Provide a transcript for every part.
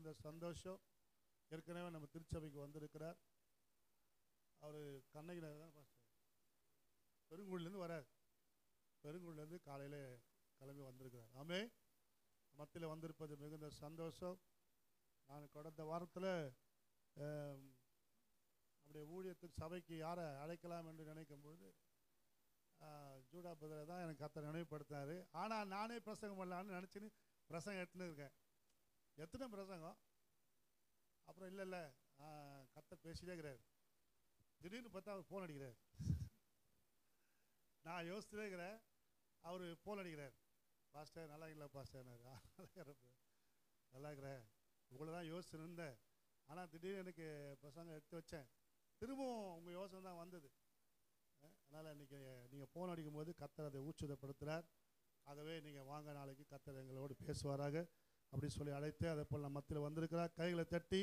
மிகுந்த சந்தோஷம். ஏற்கனவே நம்ம திருச்சபைக்கு வந்திருக்கிறார். அவர் கண்ணகியில் தான் பெருங்குடிலேருந்து வரார். பெருங்குடிலேருந்து காலையில் கிளம்பி வந்திருக்கிறார். ஆமே மத்தியில் வந்திருப்பது மிகுந்த சந்தோஷம். நான் கடந்த வாரத்தில் நம்முடைய ஊழியத்துக்கு சபைக்கு யாரை அழைக்கலாம் என்று நினைக்கும் பொழுது ஜூடா பிரதரை தான் எனக்கு கர்த்தர் நினைவுபடுத்தினார். ஆனால் நானே பிரசங்கம் பண்ணலான்னு நினச்சின்னு பிரசங்கம் எடுத்துன்னு இருக்கேன். எத்தனை பிரசங்கம் அப்புறம் இல்லை கர்த்தர் பேசிட்டே இருக்கிறார். திடீர்னு பார்த்தா அவர் ஃபோன் அடிக்கிறார். நான் யோசிச்சுட்டே இருக்கிறேன். அவர் ஃபோன் அடிக்கிறார். பாஸ்டர் நல்லா இல்லை பாஸ்டர், நல்லா இருக்கிறேன், உங்களை தான் யோசிச்சுன்னு இருந்தேன். ஆனால் திடீர்னு எனக்கு பிரசங்கம் எடுத்து வச்சேன். திரும்பவும் உங்கள் யோசனை தான் வந்தது. அதனால் இன்றைக்கி நீங்கள் ஃபோன் அடிக்கும்போது கர்த்தர் அதை ஊர்ஜிதப்படுத்துகிறார். ஆகவே நீங்கள் வாங்க, நாளைக்கு கர்த்தர் எங்களோடு பேசுவாராக அப்படின்னு சொல்லி அழைத்து அதே போல் நம்ம மத்தியில் வந்திருக்கிறார். கைகளை தட்டி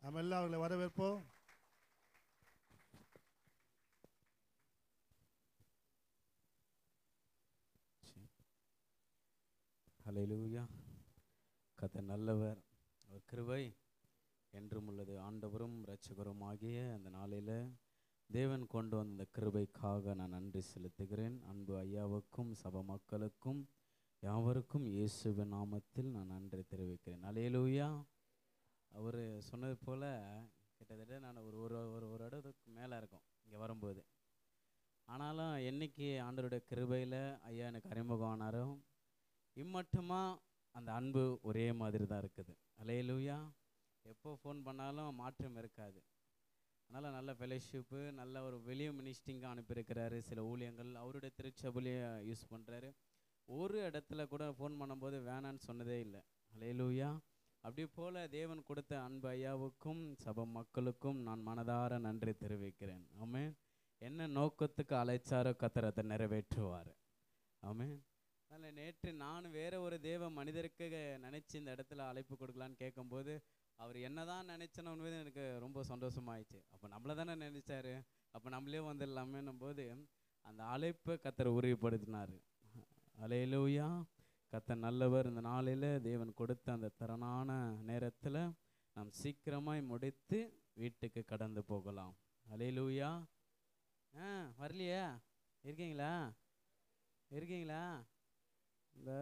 நம்ம எல்லாம் அவர்களை வரவேற்போம். ஹல்லேலூயா. கர்த்தர் நல்லவர், அவர் கிருபை என்றும் உள்ளது. ஆண்டவரும் இரட்சகரும் ஆகிய அந்த நாளில் தேவன் கொண்டு வந்த இந்த கிருபைக்காக நான் நன்றி செலுத்துகிறேன். அன்பு ஐயாவுக்கும் சபை மக்களுக்கும் யாவருக்கும் இயேசுவின் நாமத்தில் நான் நன்றி தெரிவிக்கிறேன். ஹல்லேலூயா. அவர் சொன்னது போல் கிட்டத்தட்ட நான் ஒரு இடத்துக்கு மேலே இருக்கும் இங்கே வரும்போது. ஆனாலும் என்னைக்கு ஆண்டவருடைய கிருபையில் ஐயா எனக்கு அறிமுகம் ஆனாரோ இம்மட்டுமா அந்த அன்பு ஒரே மாதிரி தான் இருக்குது. ஹல்லேலூயா. எப்போ ஃபோன் பண்ணாலும் மாற்றம் இருக்காது. அதனால் நல்ல ஃபெலோஷிப்பு, நல்ல ஒரு வெளியே மினிஸ்டிங்காக அனுப்பியிருக்கிறாரு. சில ஊழியங்கள் அவருடைய திருச்சபையிலேயே யூஸ் பண்ணுறாரு. ஒரு இடத்துல கூட ஃபோன் பண்ணும்போது வேணான்னு சொன்னதே இல்லை. ஹல்லேலூயா. அப்படி போல் தேவன் கொடுத்த அன்பு ஐயாவுக்கும் சபை மக்களுக்கும் நான் மனதார நன்றி தெரிவிக்கிறேன். ஆமென். என்ன நோக்கத்துக்கு அழைச்சாரோ கர்த்தர் அதை நிறைவேற்றுவார். ஆமென். அதனால் நேற்று நான் வேறு ஒரு தேவ மனிதருக்கு நினச்சி இந்த இடத்துல அழைப்பு கொடுக்கலான்னு கேட்கும்போது அவர் என்ன தான் நினச்சனோன்னு எனக்கு ரொம்ப சந்தோஷமாயிடுச்சு. அப்போ நம்மளை தானே நினைச்சாரு, அப்போ நம்மளே வந்துடலாமேன்னும் போது அந்த அழைப்பை கர்த்தர் உறுதிப்படுத்தினார். ஹல்லேலூயா. கர்த்தர் நல்லவர். இந்த நாளில் தேவன் கொடுத்த அந்த திறனான நேரத்தில் நாம் சீக்கிரமாய் முடித்து வீட்டுக்கு கடந்து போகலாம். ஹல்லேலூயா. வரலையா? இருக்கீங்களா? இந்த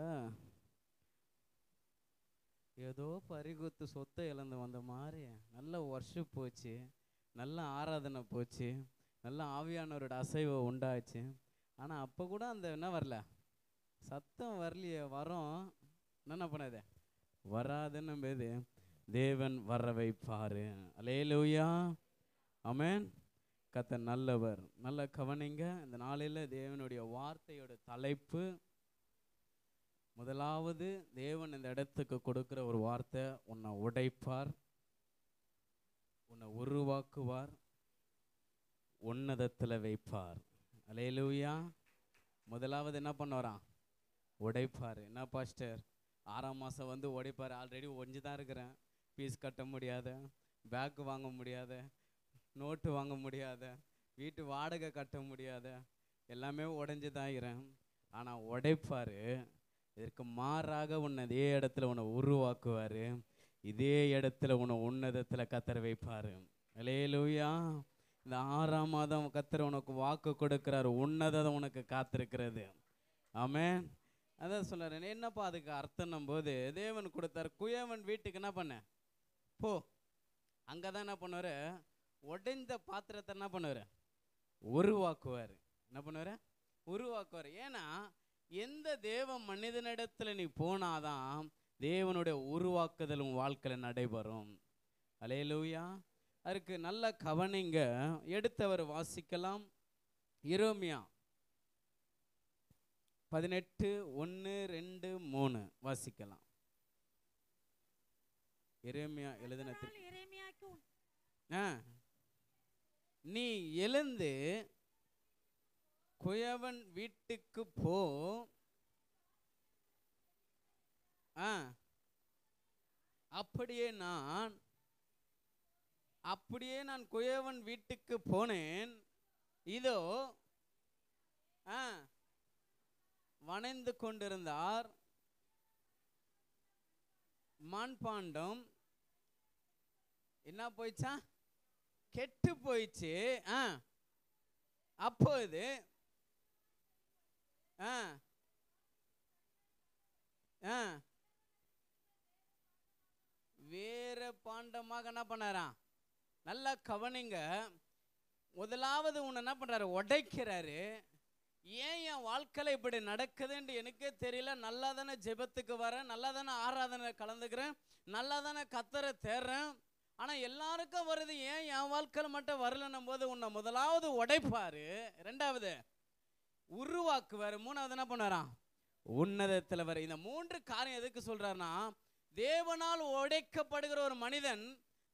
ஏதோ பறிகுத்து சொத்தை இழந்து வந்த மாதிரி நல்ல வர்ஷிப் போச்சு, நல்ல ஆராதனை போச்சு, நல்ல ஆவியானவரோட அசைவை உண்டாச்சு. ஆனால் அப்போ கூட அந்த என்ன வரல, சத்தம் வரலையே. வரோம் என்ன பண்ணாதே வராதுன்னு போது தேவன் வர வைப்பார். ஹல்லேலூயா. ஆமென். கர்த்தர் நல்லவர். நல்ல கவனிங்க. இந்த நாளில் தேவனுடைய வார்த்தையோட தலைப்பு, முதலாவது தேவன் இந்த இடத்துக்கு கொடுக்குற ஒரு வார்த்தை, உன்னை உடைப்பார், உன்னை உருவாக்குவார், உன்னதத்தில் வைப்பார். ஹல்லேலூயா. முதலாவது என்ன பண்ணுவாராம்? உடைப்பார். என்ன பாஸ்டர் 6ஆம் மாதம் வந்து உடைப்பார்? ஆல்ரெடி ஒஞ்சு தான் இருக்கிறேன். ஃபீஸ் கட்ட முடியாத, பேக் வாங்க முடியாத, நோட்டு வாங்க முடியாத, வீட்டு வாடகை கட்ட முடியாத, எல்லாமே உடஞ்சி தான் இருக்கிறேன். ஆனால் உடைப்பார். இதற்கு மாறாக உன்னை இதே இடத்துல உன்னை உருவாக்குவார். இதே இடத்துல உன்னை உன்னதத்தில் கர்த்தர் வைப்பார். ஹல்லேலூயா. இந்த 6ஆம் மாதம் கர்த்தர் உனக்கு வாக்கு கொடுக்கிறார். உன்னதம் உனக்கு காத்திருக்கிறது. ஆமென். அதான் சொல்கிறார். என்னப்பா அதுக்கு அர்த்தம் போது தேவன் கொடுத்தார். குயவன் வீட்டுக்கு என்ன பண்ண போ, அங்கே தான் என்ன பண்ணுவார்? உடைந்த பாத்திரத்தை என்ன பண்ணுவார்? உருவாக்குவார். என்ன பண்ணுவார்? உருவாக்குவார். ஏன்னா எந்த தேவ மனிதனிடத்தில் நீ போனாதான் தேவனுடைய உருவாக்குதல் உன் வாழ்க்கையில் நடைபெறும். ஹல்லேலூயா. அதுக்கு நல்ல கவனிங்க. எடுத்தவர் வாசிக்கலாம். எரேமியா 18:1-2-3 வாசிக்கலாம். எரேமியா எழுதின நீ எழுந்து குயவன் வீட்டுக்கு போ, அப்படியே நான் குயவன் வீட்டுக்கு போனேன். இதோ வணைந்து கொண்டிருந்தார். மண்பாண்டம் என்ன போயிச்சா? கெட்டு போயிடுச்சு. அப்போது வேற பாண்டமாக என்ன பண்ணாராம்? நல்லா கவனிங்க. முதலாவது உன்னை என்ன பண்றாரு? உடைக்கிறாரு. ஏன் என் வாழ்க்கையில் இப்படி நடக்குதுன்னு எனக்கே தெரியல. நல்லா தானே ஜெபத்துக்கு வரேன், நல்லா தானே ஆராதனை கலந்துக்கிறேன், நல்லா தானே கத்தரை தேடுறேன், ஆனால் எல்லாருக்கும் வருது, ஏன் என் வாழ்க்கையில் மட்டும் வரலன்னும் போது உன்னை முதலாவது உடைப்பாரு, ரெண்டாவது உருவாக்குவார், மூணாவது என்ன பண்ணாராம்? உன்னதத்தில் வர. இந்த மூன்று காரியம் எதுக்கு சொல்றாருன்னா, தேவனால் உடைக்கப்படுகிற ஒரு மனிதன்,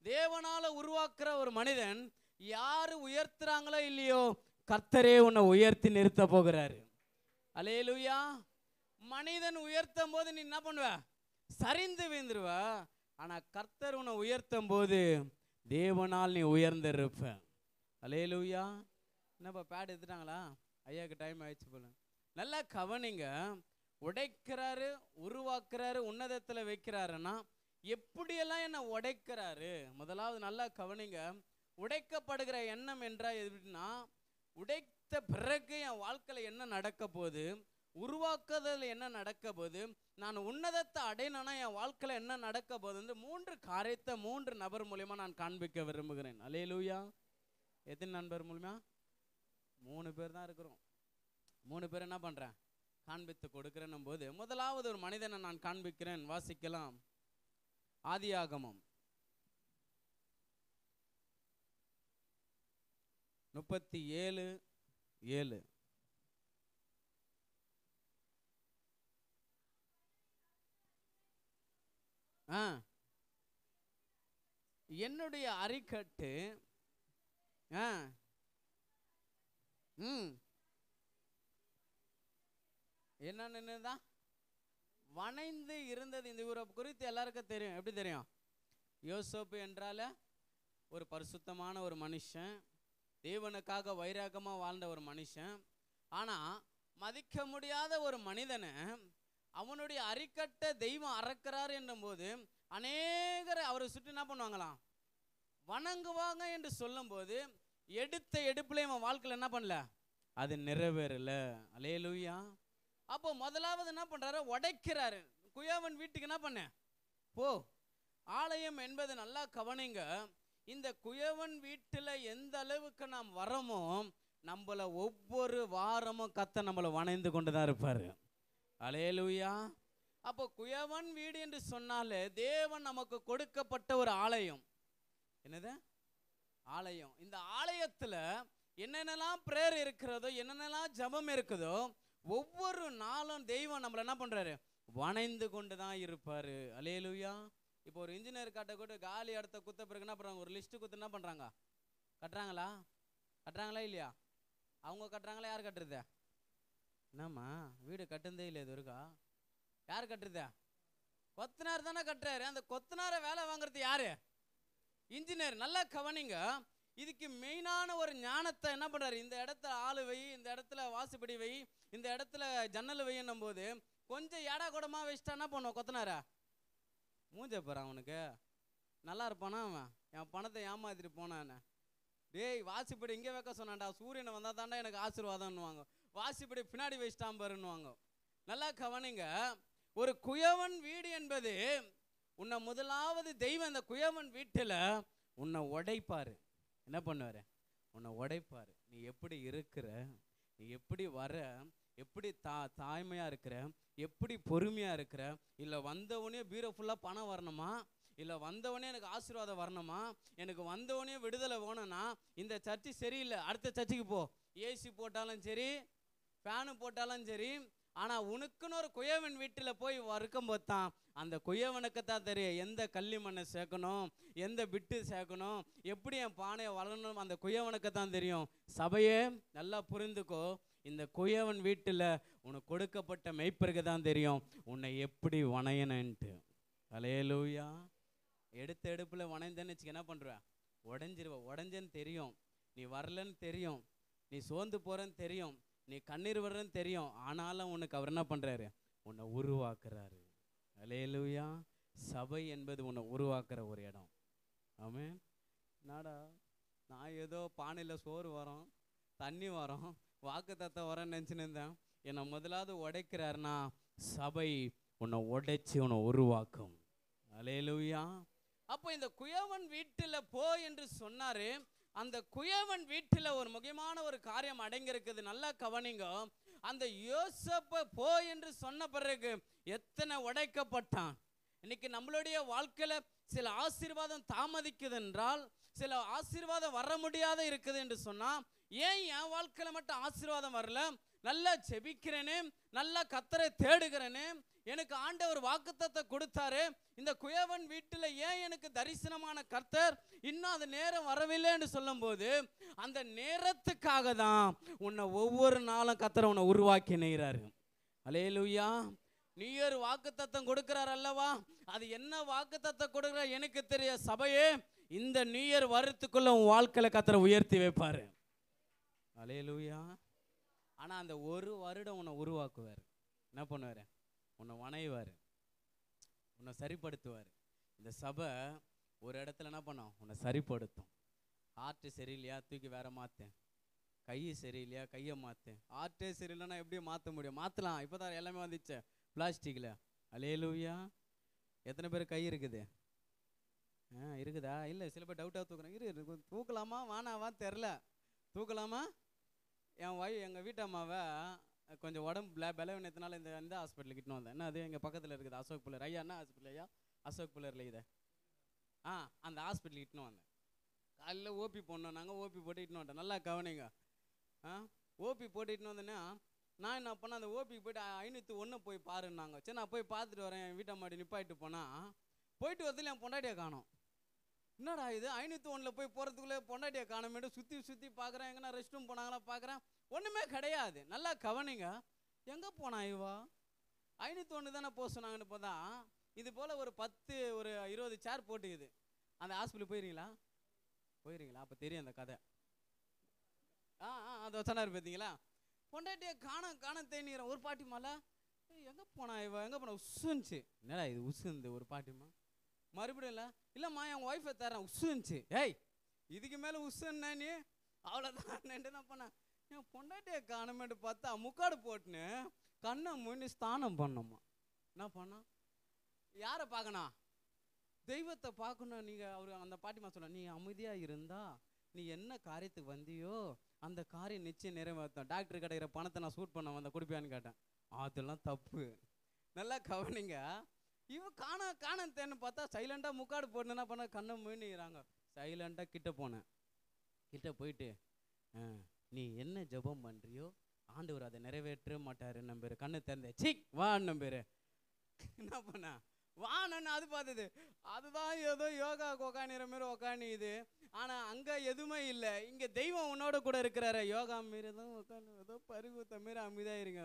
தேவனால உருவாக்குற ஒரு மனிதன், யாரு உயர்த்துறாங்களோ இல்லையோ கர்த்தரே உன்னை உயர்த்தி நிறுத்த போகிறாரு. அல்லேலூயா. மனிதன் உயர்த்தும் போது நீ என்ன பண்ணுவ? சரிந்து வீழ்ந்துருவ. ஆனா கர்த்தர் உன்னை உயர்த்தும் போது தேவனால் நீ உயர்ந்திருப்ப. அல்லேலூயா. என்னப்பா பேட் எடுத்துட்டாங்களா? ஐயாவுக்கு டைம் ஆயிடுச்சு போல. நல்லா கவனிங்க. உடைக்கிறாரு, உருவாக்குறாரு, உன்னதத்தில் வைக்கிறாருன்னா எப்படியெல்லாம் என்ன உடைக்கிறாரு? முதலாவது நல்லா கவனிங்க. உடைக்கப்படுகிற எண்ணம் என்றால் எப்படின்னா, உடைத்த பிறகு என் வாழ்க்கையில் என்ன நடக்க போகுது, உருவாக்குதல் என்ன நடக்க போகுது, நான் உன்னதத்தை அடையணும்னா என் வாழ்க்கையில் என்ன நடக்க போகுது, மூன்று காரியத்தை மூன்று நபர் மூலியமா நான் காண்பிக்க விரும்புகிறேன். அல்லேலூயா. எத்தனை நண்பர் மூலியமா? 3 பேர் தான் இருக்கிறோம். 3 பேர் என்ன பண்றேன்? காண்பித்து கொடுக்கிறேன்னும் போது முதலாவது ஒரு மனிதனை நான் காண்பிக்கிறேன். வாசிக்கலாம். ஆதியாகமம் 37:7. என்னுடைய அரிக்கட்டு என்னன்னுதான் வணைந்து இருந்தது. இந்த ஊரை குறித்து எல்லாருக்கும் தெரியும். எப்படி தெரியும்? யோசேப்பு என்றால ஒரு பரிசுத்தமான ஒரு மனுஷன், தேவனுக்காக வைராகமாக வாழ்ந்த ஒரு மனுஷன். ஆனால் மதிக்க முடியாத ஒரு மனிதனை அவனுடைய அரிக்கட்டை தெய்வம் அறக்கிறார் என்னும் போது அநேகரை அவரை சுற்றி என்ன பண்ணுவாங்களாம்? வணங்குவாங்க என்று சொல்லும் போது எடுத்த எடுப்புல அவன் வாழ்க்கையில் என்ன பண்ணல? அது நிறைவேறல. அல்லேலூயா. அப்போ முதலாவது என்ன பண்றாரு? உடைக்கிறாரு. குயவன் வீட்டுக்கு என்ன பண்ண போ. ஆலயம் என்பது நல்லா கவனிங்க. இந்த குயவன் வீட்டில் எந்த அளவுக்கு நாம் வரோமோ நம்மள ஒவ்வொரு வாரமும் கர்த்தர் நம்மளை வணைந்து கொண்டு தான் இருப்பாரு. அல்லேலூயா. அப்போ குயவன் வீடு என்று சொன்னாலே தேவன் நமக்கு கொடுக்கப்பட்ட ஒரு ஆலயம். என்னது? ஆலயம். இந்த ஆலயத்தில் என்னென்னலாம் பிரேயர் இருக்கிறதோ, என்னென்னலாம் ஜபம் இருக்குதோ, ஒவ்வொரு நாளும் தெய்வம் நம்மளை என்ன பண்றாரு? வணைந்து கொண்டு தான் இருப்பாரு. அல்லேலூயா. இப்போ ஒரு இன்ஜினியர் காட்ட கூட காலி இடத்த குத்த பிறகு என்ன பண்ணுறாங்க? ஒரு லிஸ்ட்டு குத்து என்ன பண்ணுறாங்க? கட்டுறாங்களா? கட்டுறாங்களா இல்லையா? அவங்க கட்டுறாங்களா? யார் கட்டுறது? என்னம்மா வீடு கட்டுந்தே இல்லை இது இருக்கா? யார் கட்டுறது? கொத்தனார் தானே கட்டுறாரு. அந்த கொத்தனாரை வேலை வாங்குறது யாரு? இன்ஜினியர். நல்லா கவனிங்க. இதுக்கு மெயினான ஒரு ஞானத்தை என்ன பண்ணுறாரு? இந்த இடத்துல ஆளு வை, இந்த இடத்துல வாசுபடி வை, இந்த இடத்துல ஜன்னல் வைன்னும் போது கொஞ்சம் ஏடா கூடமா வச்சுட்டா என்ன பண்ணுவோம்? கொத்தனாரா மூஞ்ச போகிறான். அவனுக்கு நல்லா இருப்பானா? அவன் என் பணத்தை ஏமாத்திட்டு போனான். டேய் வாசிப்படி இங்கே வைக்க சொன்னான்டா, சூரியனை வந்தால் தாண்டா எனக்கு ஆசீர்வாதம்னுவாங்க. வாசிப்படி பின்னாடி வச்சுட்டான் பாருன்னுவாங்க. நல்லா கவனிங்க. ஒரு குயவன் வீடு என்பது உன்னை முதலாவது தெய்வம் இந்த குயவன் வீட்டில் உன்னை உடைப்பாரு. என்ன பண்ணுவார்? உன்னை உடைப்பார். நீ எப்படி இருக்கிற, நீ எப்படி வர, எப்படி தாய்மையாக இருக்கிற, எப்படி பொறுமையாக இருக்கிற, இல்லை வந்தவனே பீரோ ஃபுல்லாக பணம் வரணுமா, இல்லை வந்தவனே எனக்கு ஆசீர்வாதம் வரணுமா, எனக்கு வந்தவனே விடுதலை வேணும்னா இந்த சர்ச்சு சரியில்லை, அடுத்த சர்ச்சுக்கு போ. ஏசி போட்டாலும் சரி, ஃபேனு போட்டாலும் சரி. ஆனால் உனக்குன்னு ஒரு குயவன் வீட்டில் போய் இருக்கும்போது தான் அந்த குயவனுக்கு தான் தெரியும் எந்த கள்ளி மண்ணை சேர்க்கணும், எந்த பிட்டு சேர்க்கணும், எப்படி என் பானையை வளரணும். அந்த குயவனுக்கு தான் தெரியும். சபையே நல்லா புரிந்துக்கோ. இந்த குயவன் வீட்டில் உனக்கு கொடுக்கப்பட்ட மெய்ப்பருக்கு தான் தெரியும் உன்னை எப்படி வணையணுன்ட்டு. அல்லேலூயா. எடுத்த எடுப்பில் வணைந்தேன்னு வச்சுக்க என்ன பண்ணுற? உடஞ்சிருவ. உடஞ்சேன்னு தெரியும், நீ வரலன்னு தெரியும், நீ சோர்ந்து போகிறேன்னு தெரியும், நீ கண்ணீர் வர்றன்னு தெரியும். ஆனாலும் உனக்கு அவர் என்ன பண்ணுறாரு? உன்னை உருவாக்குறாரு. அல்லேலூயா. சபை என்பது உன்னை உருவாக்குற ஒரு இடம். ஆமென். என்னடா நான் ஏதோ பானையில் சோறு வரோம், தண்ணி வரோம், வாக்குத்தத்தம் வரேன்னு நினச்சின்னு இருந்தேன். என்னை முதலாவது உடைக்கிறாருன்னா சபை உன்னை உடைச்சி உன்னை உருவாக்கும். அல்லேலூயா. அப்போ இந்த குயவன் வீட்டில் போ என்று சொன்னாரு. அந்த குயவன் வீட்டில் ஒரு முக்கியமான ஒரு காரியம் அடங்கியிருக்குது. நல்லா கவனிங்க. அந்த யோசேப்பு போ என்று சொன்ன பிறகு எத்தனை உடைக்கப்பட்டான். இன்னைக்கு நம்மளுடைய வாழ்க்கையில சில ஆசீர்வாதம் தாமதிக்குது என்றால், சில ஆசீர்வாதம் வர முடியாத இருக்குது என்று சொன்னா, ஏன் என் வாழ்க்கையில மட்டும் ஆசீர்வாதம் வரல? நல்லா ஜெபிக்கிறேனே, நல்லா கர்த்தரை தேடுகிறேனே, எனக்கு ஆண்டவர் வாக்குத்தத்தத்தை கொடுத்தாரு. இந்த குயவன் வீட்டில் ஏன் எனக்கு தரிசனமான கர்த்தர் இன்னும் அந்த நேரம் வரவில்லை என்று சொல்லும்போது, அந்த நேரத்துக்காக தான் உன்னை ஒவ்வொரு நாளும் கர்த்தர் உன்னை உருவாக்கி நெய்கிறாரு. அல்லேலூயா. நியூ இயர் வாக்குத்தத்தம் கொடுக்கிறார் அல்லவா? அது என்ன வாக்குத்தத்தம் கொடுக்கிறார் எனக்கு தெரிய. சபையே, இந்த நியூ இயர் வருத்துக்குள்ள உன் வாழ்க்கையில கர்த்தரை உயர்த்தி வைப்பாரு. அல்லேலூயா. ஆனா அந்த ஒரு வருடம் உன்னை உருவாக்குவார். என்ன பண்ணுவார்? உன்னை வணைவார், உன்னை சரிப்படுத்துவார். இந்த சபை ஒரு இடத்துல என்ன பண்ணும்? உன்னை சரிப்படுத்தும். ஹார்ட்டு சரியில்லையா, தூக்கி வேற மாற்று. கை சரியில்லையா, கையை மாற்று. ஹார்ட்டே சரியில்லைன்னா எப்படி மாற்ற முடியும்? மாற்றலாம். இப்போ தான் எல்லாமே வந்துச்சு பிளாஸ்டிக்கில். அல்லேலூயா. எத்தனை பேர் கை இருக்குது? இருக்குதா? இல்லை, சில பேர் டவுட்டாக தூக்குறாங்க. தூக்கலாமா வானாவா தெரில. தூக்கலாமா? எங்கள் வீட்டம்மாவை கொஞ்சம் உடம்பு பலவீனத்தினால இந்த ஹாஸ்பிட்டலுக்கு இட்டுன்னு வந்தேன். என்ன அது எங்கள் பக்கத்தில் இருக்குது, அசோக் புல்லர். ஐயா என்ன ஹாஸ்பிட்டல் ஐயா? அசோக் புல்லரில் இதை அந்த ஹாஸ்பிட்டலுக்கு இட்டுன்னு வந்தேன். காலையில் ஓபி போடணும். நாங்கள் ஓபி போட்டு இட்டுன்னு வந்தேன். நல்லா கவனிங்க. ஓபி போட்டு இட்டுன்னு வந்தேன்னா நான் என்ன பண்ணேன், அந்த ஓபிக்கு போய்ட்டு 501 போய் பாருன்னாங்க. சரி, நான் போய் பார்த்துட்டு வரேன். என் வீட்டம்மாடி நிப்பாயிட்டு போனால், போயிட்டு வரதுல என் பொண்டாட்டியை காணோம். என்னடா இது 501 போய் போகிறதுக்குள்ளே பொண்டாட்டியை காணமேட்டு சுற்றி பார்க்குறேன். எங்கன்னா ரெஸ்ட் ரூம் போனாங்களா பார்க்குறேன், ஒன்றுமே கிடையாது. நல்லா கவனிங்க. எங்கே போனா இவா? 501 தானே போக சொன்னாங்கன்னு பார்த்தா, இது போல் ஒரு 20 சேர் போட்டுக்குது. அந்த ஹாஸ்பிட்டல் போயிருங்களா? அப்போ தெரியும் அந்த கதை. அதை சொன்னார் பார்த்தீங்களா? பொண்டாட்டியை காண தேனிக்கிறேன். ஒரு பாட்டிமால எங்கே போனா இவ? எங்கே போனா? உசுன்னுச்சு. என்னடா இது உசுந்து? ஒரு பாட்டிமா மறுபடியும் இல்லைம்மா என் ஒய்ஃபை தரேன். உசுன்னுச்சு. ஏய், இதுக்கு மேலே உசுன்னா நீ அவ்வளோதான். என்ன பண்ண? என் பொண்டாட்டியை காணமேட்டு பார்த்தா முக்காடு போட்டுன்னு கண்ணை மூணு ஸ்தானம் பண்ணோம்மா. என்ன பண்ணா? யாரை பார்க்கணும்? தெய்வத்தை பார்க்கணும். நீங்கள் அந்த பாட்டிமா சொன்ன, நீ அமைதியாக இருந்தா நீ என்ன காரியத்துக்கு வந்தியோ அந்த காரியம் நிச்சயம் நிறைவேற்றும். டாக்டர் கிடைக்கிற பணத்தை நான் சூட் பண்ண வந்த கொடுப்பியான்னு கேட்டேன். அதெல்லாம் தப்பு. நல்லா கவனிங்க. இவன் காணத்தேன்னு பார்த்தா சைலண்டாக முக்காடு போட்டு என்ன பண்ண, கண்ணை மூழ்கிறாங்க. சைலண்டாக கிட்ட போனேன். கிட்ட போயிட்டு, நீ என்ன ஜெபம் பண்ணுறியோ ஆண்டவர் அதை நிறைவேற்ற மாட்டாரு நம்பர். கண்ணு திறந்த சிக் வா நம்பர். என்ன பண்ண வான்னு அது பார்த்தது. அதுதான் ஏதோ யோகா உக்காணிற மாரி உக்காணிது. ஆனால் அங்கே எதுவுமே இல்லை. இங்கே தெய்வம் உன்னோட கூட இருக்கிறாரு. யோகா மாரி தான் உட்காந்து ஏதோ பருகுத்த மாரி அமைதியாக இருங்க.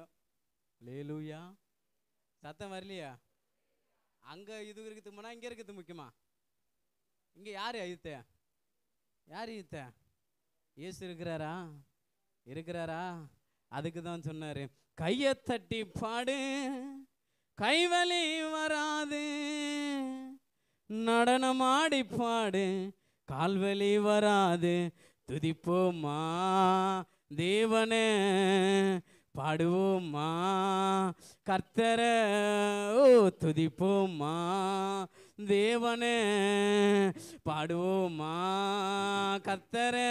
அல்லேலூயா. சத்தம் வரலையா? அங்கே இது இருக்குது முன்னா, இங்கே இருக்குது முக்கியமா. இங்கே யார் ஐத்த? யார் ஈத்த? இயேசு இருக்கிறாரா? அதுக்கு தான் சொன்னார், கையை தட்டி பாடு கைவலி வராது, நடனமாடி பாடு கால்வலி வராது, துதிப்போமா தேவனே பாடுவோமா கர்த்தரை, ஓ துதிப்போமா தேவனே பாடுவோமா கர்த்தரை,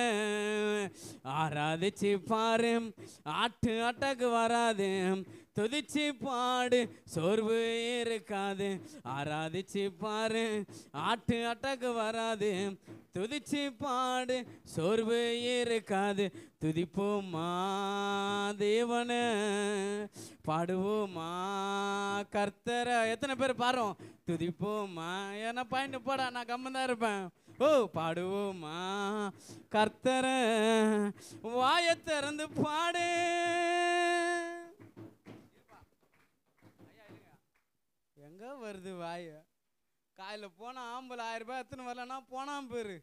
ஆராதிச்சு பாரு ஆட்டு அட்டக்கு வராது, துதிச்சு பாடு சோர்வு இருக்காது, ஆராதிச்சு பாரு ஆட்டு அட்டக்கு வராது, துதிச்சு பாடு சோர்வு இருக்காது, துதிப்போமா தேவனை பாடுவோமா கர்த்தரை. எத்தனை பேர் பாடுறோம்? துதிப்போமா. என்ன பாயிண்ட் போடா, நான் கம்மந்தான் இருப்பேன். ஓ பாடுவோமா கர்த்தரை, வாயை திறந்து பாடு. எங்க வருது வாய? காலையில் போனா ஆம்பளை 1000 ரூபாய் எத்தனை வரலன்னா போனான் பேரு.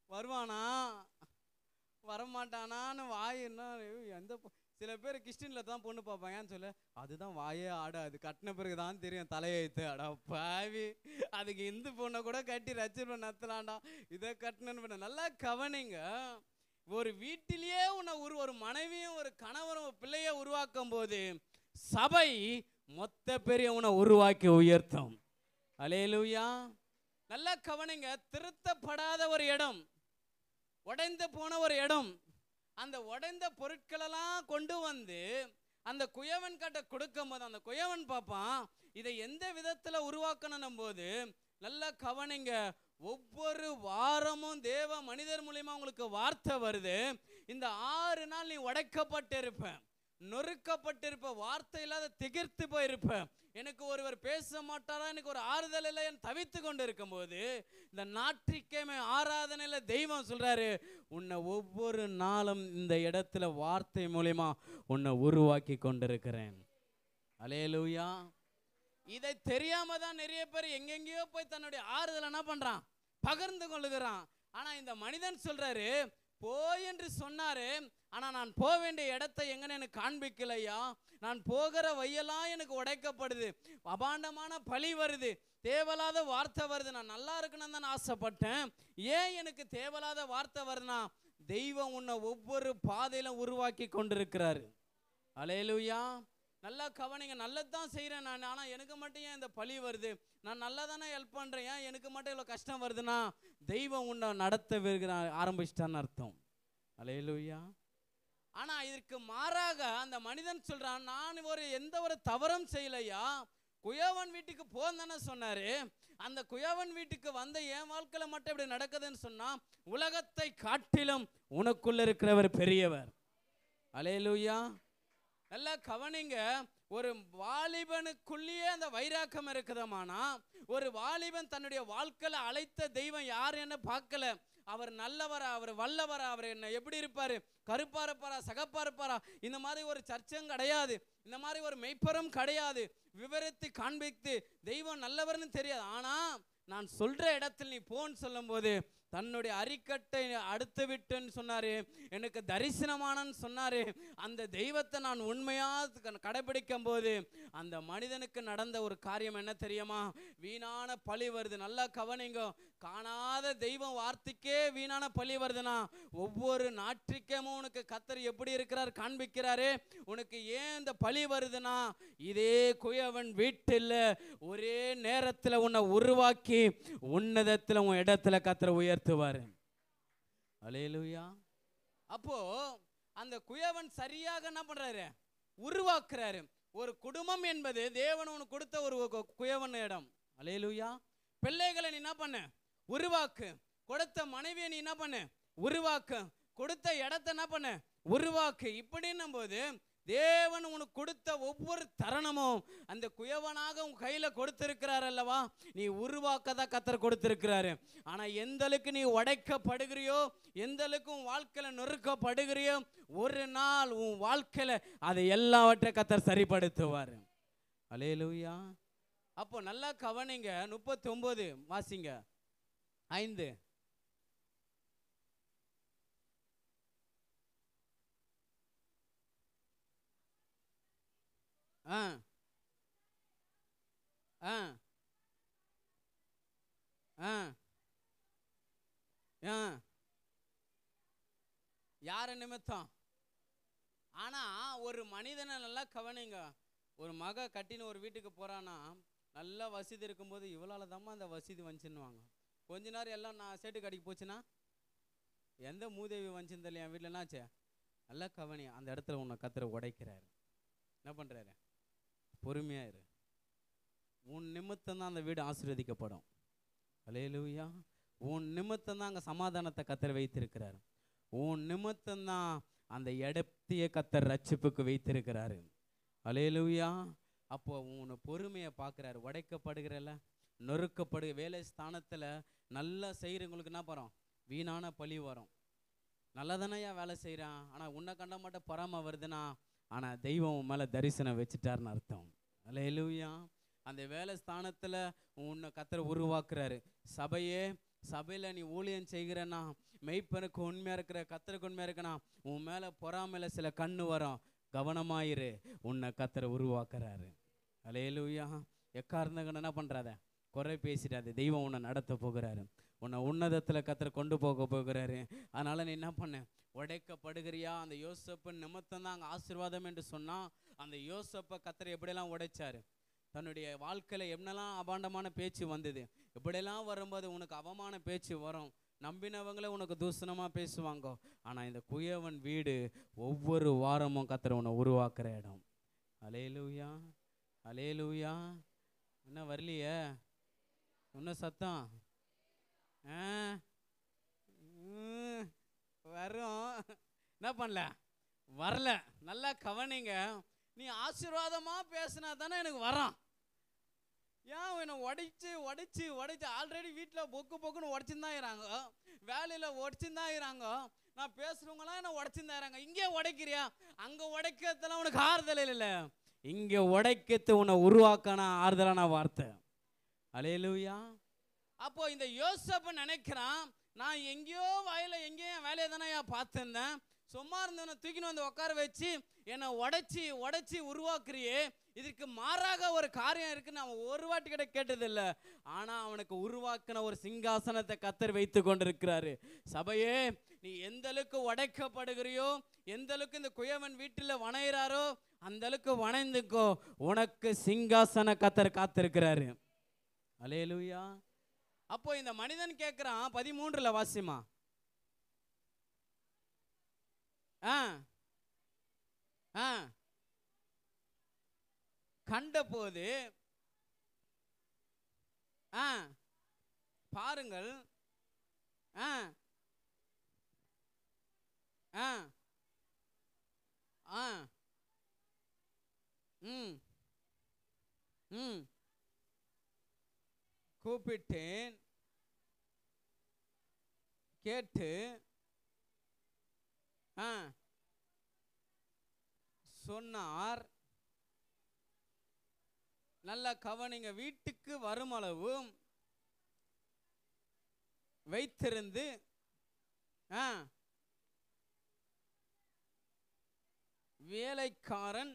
வருவானா வரமாட்டானான்னு வாய் என்ன எந்த சில பேர் கிறிஸ்டினில் தான் பொண்ணு பார்ப்பாங்க. ஏன்னு சொல்ல, அதுதான் வாயே ஆடாது, கட்டின பிறகு தான் தெரியும் தலையெழுத்து. அடா பாவி, அதுக்கு இந்து பொண்ணை கூட கட்டி ரச்சிருப்ப நத்தலாண்டா, இதை கட்டினு பண்ண. நல்லா கவனிங்க, ஒரு வீட்டிலேயே உன்னை ஒரு மனைவியும் ஒரு கணவரும் பிள்ளைய உருவாக்கும் போது சபை மொத்த பெரிய உன்னை உருவாக்கி உயர்த்தும். அல்லேலூயா. நல்லா கவனிங்க, திருத்தப்படாத ஒரு இடம், உடைந்து போன ஒரு இடம், அந்த உடைந்த பொருட்களெல்லாம் கொண்டு வந்து அந்த குயவன் கிட்ட கொடுக்கும் போது அந்த குயவன் பார்ப்பான் இதை எந்த விதத்தில் உருவாக்கணும் போது. நல்லா கவனிங்க, ஒவ்வொரு வாரமும் தேவ மனிதர் மூலியமா உங்களுக்கு வார்த்தை வருது. இந்த 6 நாள் நீ உடைக்கப்பட்டிருப்ப, நொறுக்கப்பட்டிருப்ப, வார்த்தை இல்லாத திகிர்த்து போயிருப்ப. எனக்கு ஒருவர் பேச மாட்டாரா, எனக்கு ஒரு ஆறுதல் இல்லை என்று தவித்து கொண்டு இருக்கும் போது இந்த ஞாயிற்றுக்கிழமை ஆராதனையில் தெய்வம் சொல்றாரு, உன்னை ஒவ்வொரு நாளும் இந்த இடத்துல வார்த்தை மூலியமா உன்னை உருவாக்கி கொண்டிருக்கிறேன். அல்லேலூயா. இதை தெரியாம தான் நிறைய பேர் எங்கெங்கேயோ போய் தன்னுடைய ஆறுதல் என்ன பண்றான், பகிர்ந்து கொள்ளுகிறான். ஆனா இந்த மனிதன் சொல்றாரு, போய் என்று சொன்னாரு, ஆனா நான் போக வேண்டிய இடத்தை எங்கன்னு எனக்கு காண்பிக்கலையா. நான் போகிற வழியெல்லாம் எனக்கு உடைக்கப்படுது, அபாண்டமான பழி வருது, தேவையில்லாத வார்த்தை வருது. நான் நல்லா இருக்கணும்னு தான் ஆசைப்பட்டேன், ஏன் எனக்கு தேவையில்லாத வார்த்தை வருதுன்னா தெய்வம் உன்னை ஒவ்வொரு பாதையில உருவாக்கி கொண்டிருக்கிறாரு. அல்லேலூயா. நல்லா கவனிங்க, நல்லதான் செய்கிறேன் நான், ஆனால் எனக்கு மட்டும் ஏன் இந்த பழி வருது? நான் நல்லா தானே ஹெல்ப் பண்ணுறேன், ஏன் எனக்கு மட்டும் இவ்வளோ கஷ்டம் வருதுன்னா தெய்வம் உன்னை நடத்த ஆரம்பிச்சிட்டான்னு அர்த்தம். அல்லேலூயா. ஆனால் இதற்கு மாறாக அந்த மனிதன் சொல்கிறான், நான் எந்த ஒரு தவறும் செய்யலையா, குயவன் வீட்டுக்கு போன்னு சொன்னாரு. அந்த குயவன் வீட்டுக்கு வந்த என் வாழ்க்கையில் மட்டும் இப்படி நடக்குதுன்னு சொன்னா, உலகத்தை காட்டிலும் உனக்குள்ள இருக்கிறவர் பெரியவர். அல்லேலூயா. நல்லா கவனிங்க, ஒரு வாலிபனுக்குள்ளேயே அந்த வைராக்கம் இருக்குதமானா, ஒரு வாலிபன் தன்னுடைய வாழ்க்கையில அழைத்த தெய்வம் யார் என்ன பார்க்கல. அவர் நல்லவரா, அவர் வல்லவரா, அவர் என்ன எப்படி இருப்பாரு, கருப்பா இருப்பாரா, சகப்பா இருப்பாரா, இந்த மாதிரி ஒரு சர்ச்சையும் கிடையாது, இந்த மாதிரி ஒரு மெய்ப்பரும் கிடையாது. விவரித்து காண்பித்து தெய்வம் நல்லவர்னு தெரியாது. ஆனா நான் சொல்ற இடத்தில் நீ போன்னு சொல்லும் போது தன்னுடைய அறிக்கட்டை அடுத்து விட்டுன்னு சொன்னாரு, எனக்கு தரிசனமானன்னு சொன்னாரு. அந்த தெய்வத்தை நான் உண்மையாக கடைபிடிக்கும் போது அந்த மனிதனுக்கு நடந்த ஒரு காரியம் என்ன தெரியுமா, வீணான பழி வருது. நல்லா கவனிங்க, காணாத தெய்வம் வார்த்தைக்கே வீணான பழி வருதுன்னா ஒவ்வொரு ஞாயிற்றுக்கிழமும் உனக்கு கர்த்தர் எப்படி இருக்கிறார் காண்பிக்கிறாரு. உனக்கு ஏன் இந்த பழி வருதுன்னா இதே குயவன் வீட்டில் ஒரே நேரத்தில் உன்னை உருவாக்கி உன்னதத்தில் உன் இடத்துல கர்த்தர் உயர்த்துவார். அல்லேலூயா. அப்போ அந்த குயவன் சரியாக என்ன பண்றாரு, உருவாக்குறாரு. ஒரு குடும்பம் என்பது தேவன் உனக்கு கொடுத்த ஒரு குயவன் இடம். அல்லேலூயா. பிள்ளைகளை நீ என்ன பண்ண, உருவாக்கு. கொடுத்த மனைவியை நீ என்ன பண்ண, உருவாக்கு. கொடுத்த இடத்தை என்ன பண்ண, உருவாக்கு. இப்படின்னும் போது தேவன் உனக்கு கொடுத்த ஒவ்வொரு தருணமும் அந்த குயவனாக உன் கையில கொடுத்திருக்கிறார் அல்லவா, நீ உருவாக்கதான் கர்த்தர் கொடுத்திருக்கிறாரு. ஆனா எந்த அளவுக்கு நீ உடைக்கப்படுகிறியோ, எந்த அளவுக்கு உன் வாழ்க்கையில நொறுக்கப்படுகிறியோ, ஒரு நாள் உன் வாழ்க்கையில அதை எல்லாவற்றையும் கர்த்தர் சரிப்படுத்துவார். அல்லேலூயா. அப்போ நல்லா கவனிங்க, 39 வாசிங்க, 5. யார நிமித்தம்? ஆனா ஒரு மனிதனை நல்லா கவனிங்க, ஒரு மக கட்டின்னு ஒரு வீட்டுக்கு போறானா, நல்லா வசதி இருக்கும்போது இவளால தாம்மா அந்த வசதி வந்துச்சுன்னுவாங்க. கொஞ்ச நேரம் எல்லாம் நான் சேட்டு கடைக்கு போச்சுன்னா எந்த மூதேவி வந்துச்சுன்னு தெரியல, என் வீட்டில் என்னாச்சு. நல்லா கவனி, அந்த இடத்துல உன்னை கர்த்தர் உடைக்கிறாரு. என்ன பண்றாரு, பொறுமையா இரு. உன் நிமித்தம் தான் அந்த வீடு ஆசீர்வதிக்கப்படும். அல்லேலூயா. உன் நிமித்தம் தான் அங்கே சமாதானத்தை கர்த்தர் வைத்திருக்கிறார். உன் நிமித்தம் தான் அந்த இடத்தையே கர்த்தர் ரட்சிப்புக்கு வைத்திருக்கிறாரு. அல்லேலூயா. அப்போ உன்னை பொறுமையை பார்க்குறாரு. உடைக்கப்படுகிறல்ல, வேலை ஸ்தானத்தில் நல்லா செய்கிறவங்களுக்கு என்ன வரும், வீணான பழி வரும். நல்லா தானே வேலை செய்கிறான், ஆனால் உன்னை கண்ட மட்டும் பொறாமை வருதுன்னா ஆனால் தெய்வம் உன் மேலே தரிசனம் வச்சுட்டாருன்னு அர்த்தம். அல்லேலூயா. அந்த வேலை ஸ்தானத்தில் உன்னை கர்த்தர் உருவாக்குறாரு. சபையில் நீ ஊழியம் செய்கிறன்னா, மெய்ப்பனுக்கு உண்மையாக இருக்கிற கர்த்தருக்கு உண்மையாக இருக்கனா, உன் மேலே பொறாமையில் சில கண்ணு வரும். கவனமாயிரு, உன்னை கத்தரை உருவாக்குறாரு. அல்லேலூயா. எக்காரணங்கன்னு என்ன பண்ணுறாத, குறை பேசிடாது. தெய்வம் உன்னை நடத்த போகிறாரு, உன்னை உன்னதத்தில் கத்தரை கொண்டு போக போகிறாரு. அதனால் நீ என்ன பண்ண, உடைக்கப்படுகிறியா? அந்த யோசேப்பு நிமித்தம் தான் அங்கே ஆசீர்வாதம் என்று சொன்னால், அந்த யோசேப்பை கத்தரை எப்படியெல்லாம் உடைச்சாரு. தன்னுடைய வாழ்க்கையில் என்னெல்லாம் அபாண்டமான பேச்சு வந்தது, இப்படியெல்லாம் வரும்போது உனக்கு அவமான பேச்சு வரும், நம்பினவங்களே உனக்கு தூசணமாக பேசுவாங்க. ஆனால் இந்த குயவன் வீடு ஒவ்வொரு வாரமும் கத்தரை உன்னை உருவாக்குற இடம். அல்லேலூயா, அல்லேலூயா. என்ன வரலையே இன்னும் சத்தம்? வரும், என்ன பண்ணல, வரல. நல்லா கவனிங்க. நீ ஆசீர்வாதமாக பேசினா தானே எனக்கு வரான். ஏன் என்னை உடைச்சு உடைச்சு உடைச்சு ஆல்ரெடி வீட்டில் பொக்குன்னு உடச்சுன்னு தான் இருக்கிறாங்க, வேலையில் உடச்சுன்னு தான் இருக்கிறாங்க, நான் பேசுகிறவங்களாம் என்னை உடச்சுன்னு தான் இருக்கிறாங்க. இங்கே உடைக்கிறியா? அங்கே உடைக்கிறதுலாம் உனக்கு ஆறுதல் இல்லை. இங்கே உடைக்கிறது உன்னை உருவாக்கான ஆறுதலான வார்த்தை. அல்லேலூயா. அப்போ இந்த யோசேப்பு நினைக்கிறான், நான் எங்கேயோ வயலில் எங்கேயோ வேலையை தானே பார்த்துருந்தேன், சும்மா இருந்தவனை தூக்கின்னு வந்து உட்கார வச்சு என்னை உடைச்சி உடைச்சி உருவாக்குறியே, இதுக்கு மாறாக ஒரு காரியம் இருக்குன்னு அவன் ஒரு வாட்டி கிட்ட கேட்டதில்லை. ஆனால் அவனுக்கு உருவாக்கின ஒரு சிங்காசனத்தை கத்தர் வைத்து கொண்டிருக்கிறாரு. சபையே, நீ எந்த அளவுக்கு உடைக்கப்படுகிறியோ, எந்த அளவுக்கு இந்த குயவன் வீட்டில் வணைகிறாரோ அந்த அளவுக்கு வணைந்துக்கோ, உனக்கு சிங்காசன கத்தர் காத்திருக்கிறாரு. அல்லேலூயா. அப்போ இந்த மனிதன் கேட்குறான், 13 வாசிமா. கண்டபோது பாருங்கள், கூப்பிட்டேன், கேட்டு சொன்னார். நல்ல கவனிங்க. வீட்டுக்கு வருமளவும் வைத்திருந்து வேலைக்காரன்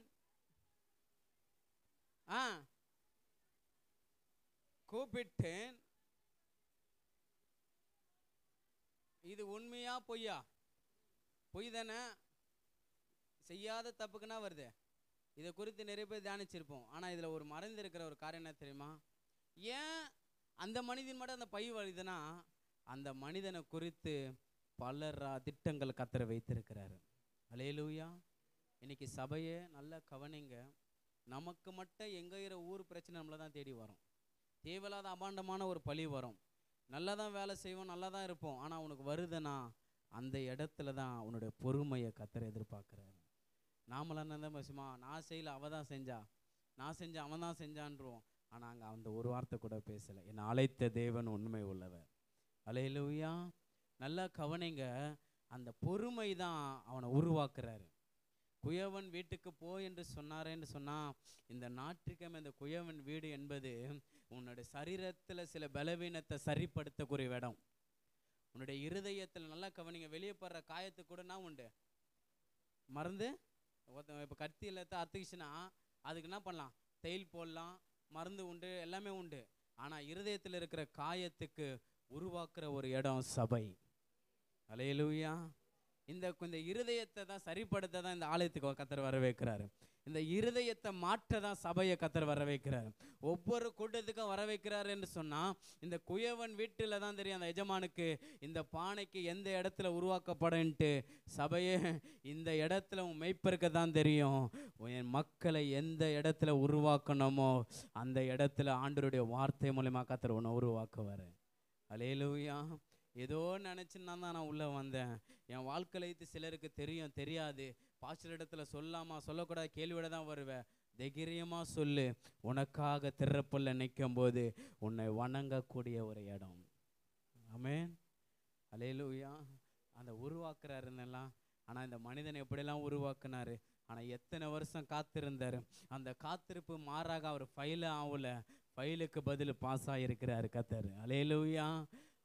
கூப்பிட்டேன். இது உண்மையா பொய்யா? பொய் தானே. செய்யாத தப்புக்குன்னா வருது. இதை குறித்து நிறைய பேர் தியானிச்சிருப்போம். ஆனால் இதில் ஒரு மறைந்து இருக்கிற ஒரு காரியம் என்ன தெரியுமா? ஏன் அந்த மனிதன் மட்டும் அந்த பை வருதுன்னா, அந்த மனிதனை குறித்து பலர் திட்டங்கள் கத்தரை வைத்திருக்கிறாரு. அல்லேலூயா. இன்னைக்கு சபையே நல்லா கவனிங்க. நமக்கு மட்டும் எங்கிற ஊர் பிரச்சனை நம்மளை தான் தேடி வரும். தேவையில்லாத அபாண்டமான ஒரு பழி வரும். நல்லா தான் வேலை செய்வோம், நல்லா தான் இருப்போம். ஆனால் உனக்கு வருதுன்னா அந்த இடத்துல தான் உன்னுடைய பொறுமையை கத்தரை எதிர்பார்க்குறாரு. நாமளாம் என்ன பேசுமா, நான் செய்யலை அவள் தான் செஞ்சா, நான் செஞ்சேன் அவன் தான் செஞ்சான்றோம். ஆனால் அங்கே அந்த ஒரு வார்த்தை கூட பேசலை. என்னை அழைத்த தேவன் உண்மை உள்ளவர். அல்லேலூயா. நல்லா கவனிங்க. அந்த பொறுமை தான் அவனை உருவாக்குறாரு. குயவன் வீட்டுக்கு போ என்று சொன்னாரேன்னு சொன்னால், இந்த ஞாயிற்றுக்கிழமை இந்த குயவன் வீடு என்பது உன்னுடைய சரீரத்தில் சில பலவீனத்தை சரிப்படுத்தக்கூடிய இடம். உன்னுடைய இருதயத்தில் நல்லா கவனிங்க. வெளியே படுற காயத்துக்கு கூட நான் உண்டு மருந்து. இப்போ கத்தியில் அத்துக்குச்சுன்னா அதுக்கு என்ன பண்ணலாம்? தையல் போடலாம், மருந்து உண்டு, எல்லாமே உண்டு. ஆனால் இருதயத்தில் இருக்கிற காயத்துக்கு உருவாக்குற ஒரு இடம் சபை. அல்லேலூயா. இந்த இருதயத்தை தான் சரிப்படுத்த தான் இந்த ஆலயத்துக்கு கத்தர் வர வைக்கிறாரு. இந்த இருதயத்தை மாற்ற தான் சபையை கத்தர் வர வைக்கிறாரு. ஒவ்வொரு கூட்டத்துக்கும் வர வைக்கிறாரு என்று சொன்னால், இந்த குயவன் வீட்டில் தான் தெரியும் அந்த எஜமானுக்கு இந்த பானைக்கு எந்த இடத்துல உருவாக்கப்படும்ட்டு. சபையே, இந்த இடத்துல உன் மெய்ப்பருக்கு தான் தெரியும் என் மக்களை எந்த இடத்துல உருவாக்கணுமோ அந்த இடத்துல ஆண்டவருடைய வார்த்தை மூலமா கத்தர் உன்னை உருவாக்குவார். அல்லேலூயா. ஏதோ நினச்சின்னா தான் நான் உள்ளே வந்தேன். என் வாழ்க்கையில சிலருக்கு தெரியும், தெரியாது. பாஸ்டர் இடத்துல சொல்லாமா சொல்லக்கூடாது, கேள்வியோட தான் வருவேன். தைரியமாக சொல்லு. உனக்காக திறப்புல நிற்கும் போது உன்னை வணங்கக்கூடிய ஒரு இடம். ஆமென். அல்லேலூயா. அந்த உருவாக்குறாருன்னெல்லாம். ஆனால் இந்த மனிதனை எப்படியெல்லாம் உருவாக்குனாரு. ஆனால் எத்தனை வருஷம் காத்திருந்தார். அந்த காத்திருப்பு மாறாக அவர் ஃபைல ஆகல, ஃபைலுக்கு பதில் பாஸ் ஆகியிருக்கிறாரு கத்தர். அல்லேலூயா.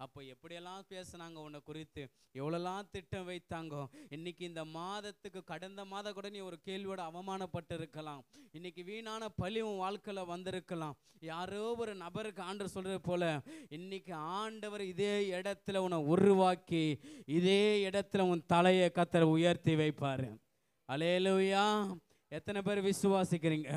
அப்போ எப்படியெல்லாம் பேசுனாங்க உன்னை குறித்து, எவ்வளோலாம் திட்டம் வைத்தாங்க. இன்னைக்கு இந்த மாதத்துக்கு கடந்த மாதம் கூட நீ ஒரு கேள்வியோட அவமானப்பட்டு இருக்கலாம். இன்னைக்கு வீணான பழி உன் வாழ்க்கையில் வந்திருக்கலாம். யாரோ ஒரு நபருக்கு ஆண்டவர் சொல்றது போல இன்னைக்கு ஆண்டவர் இதே இடத்துல உன்னை உருவாக்கி இதே இடத்துல உன் தலையை கர்த்தர் உயர்த்தி வைப்பாரு. அல்லேலூயா. எத்தனை பேர் விசுவாசிக்கிறீங்க?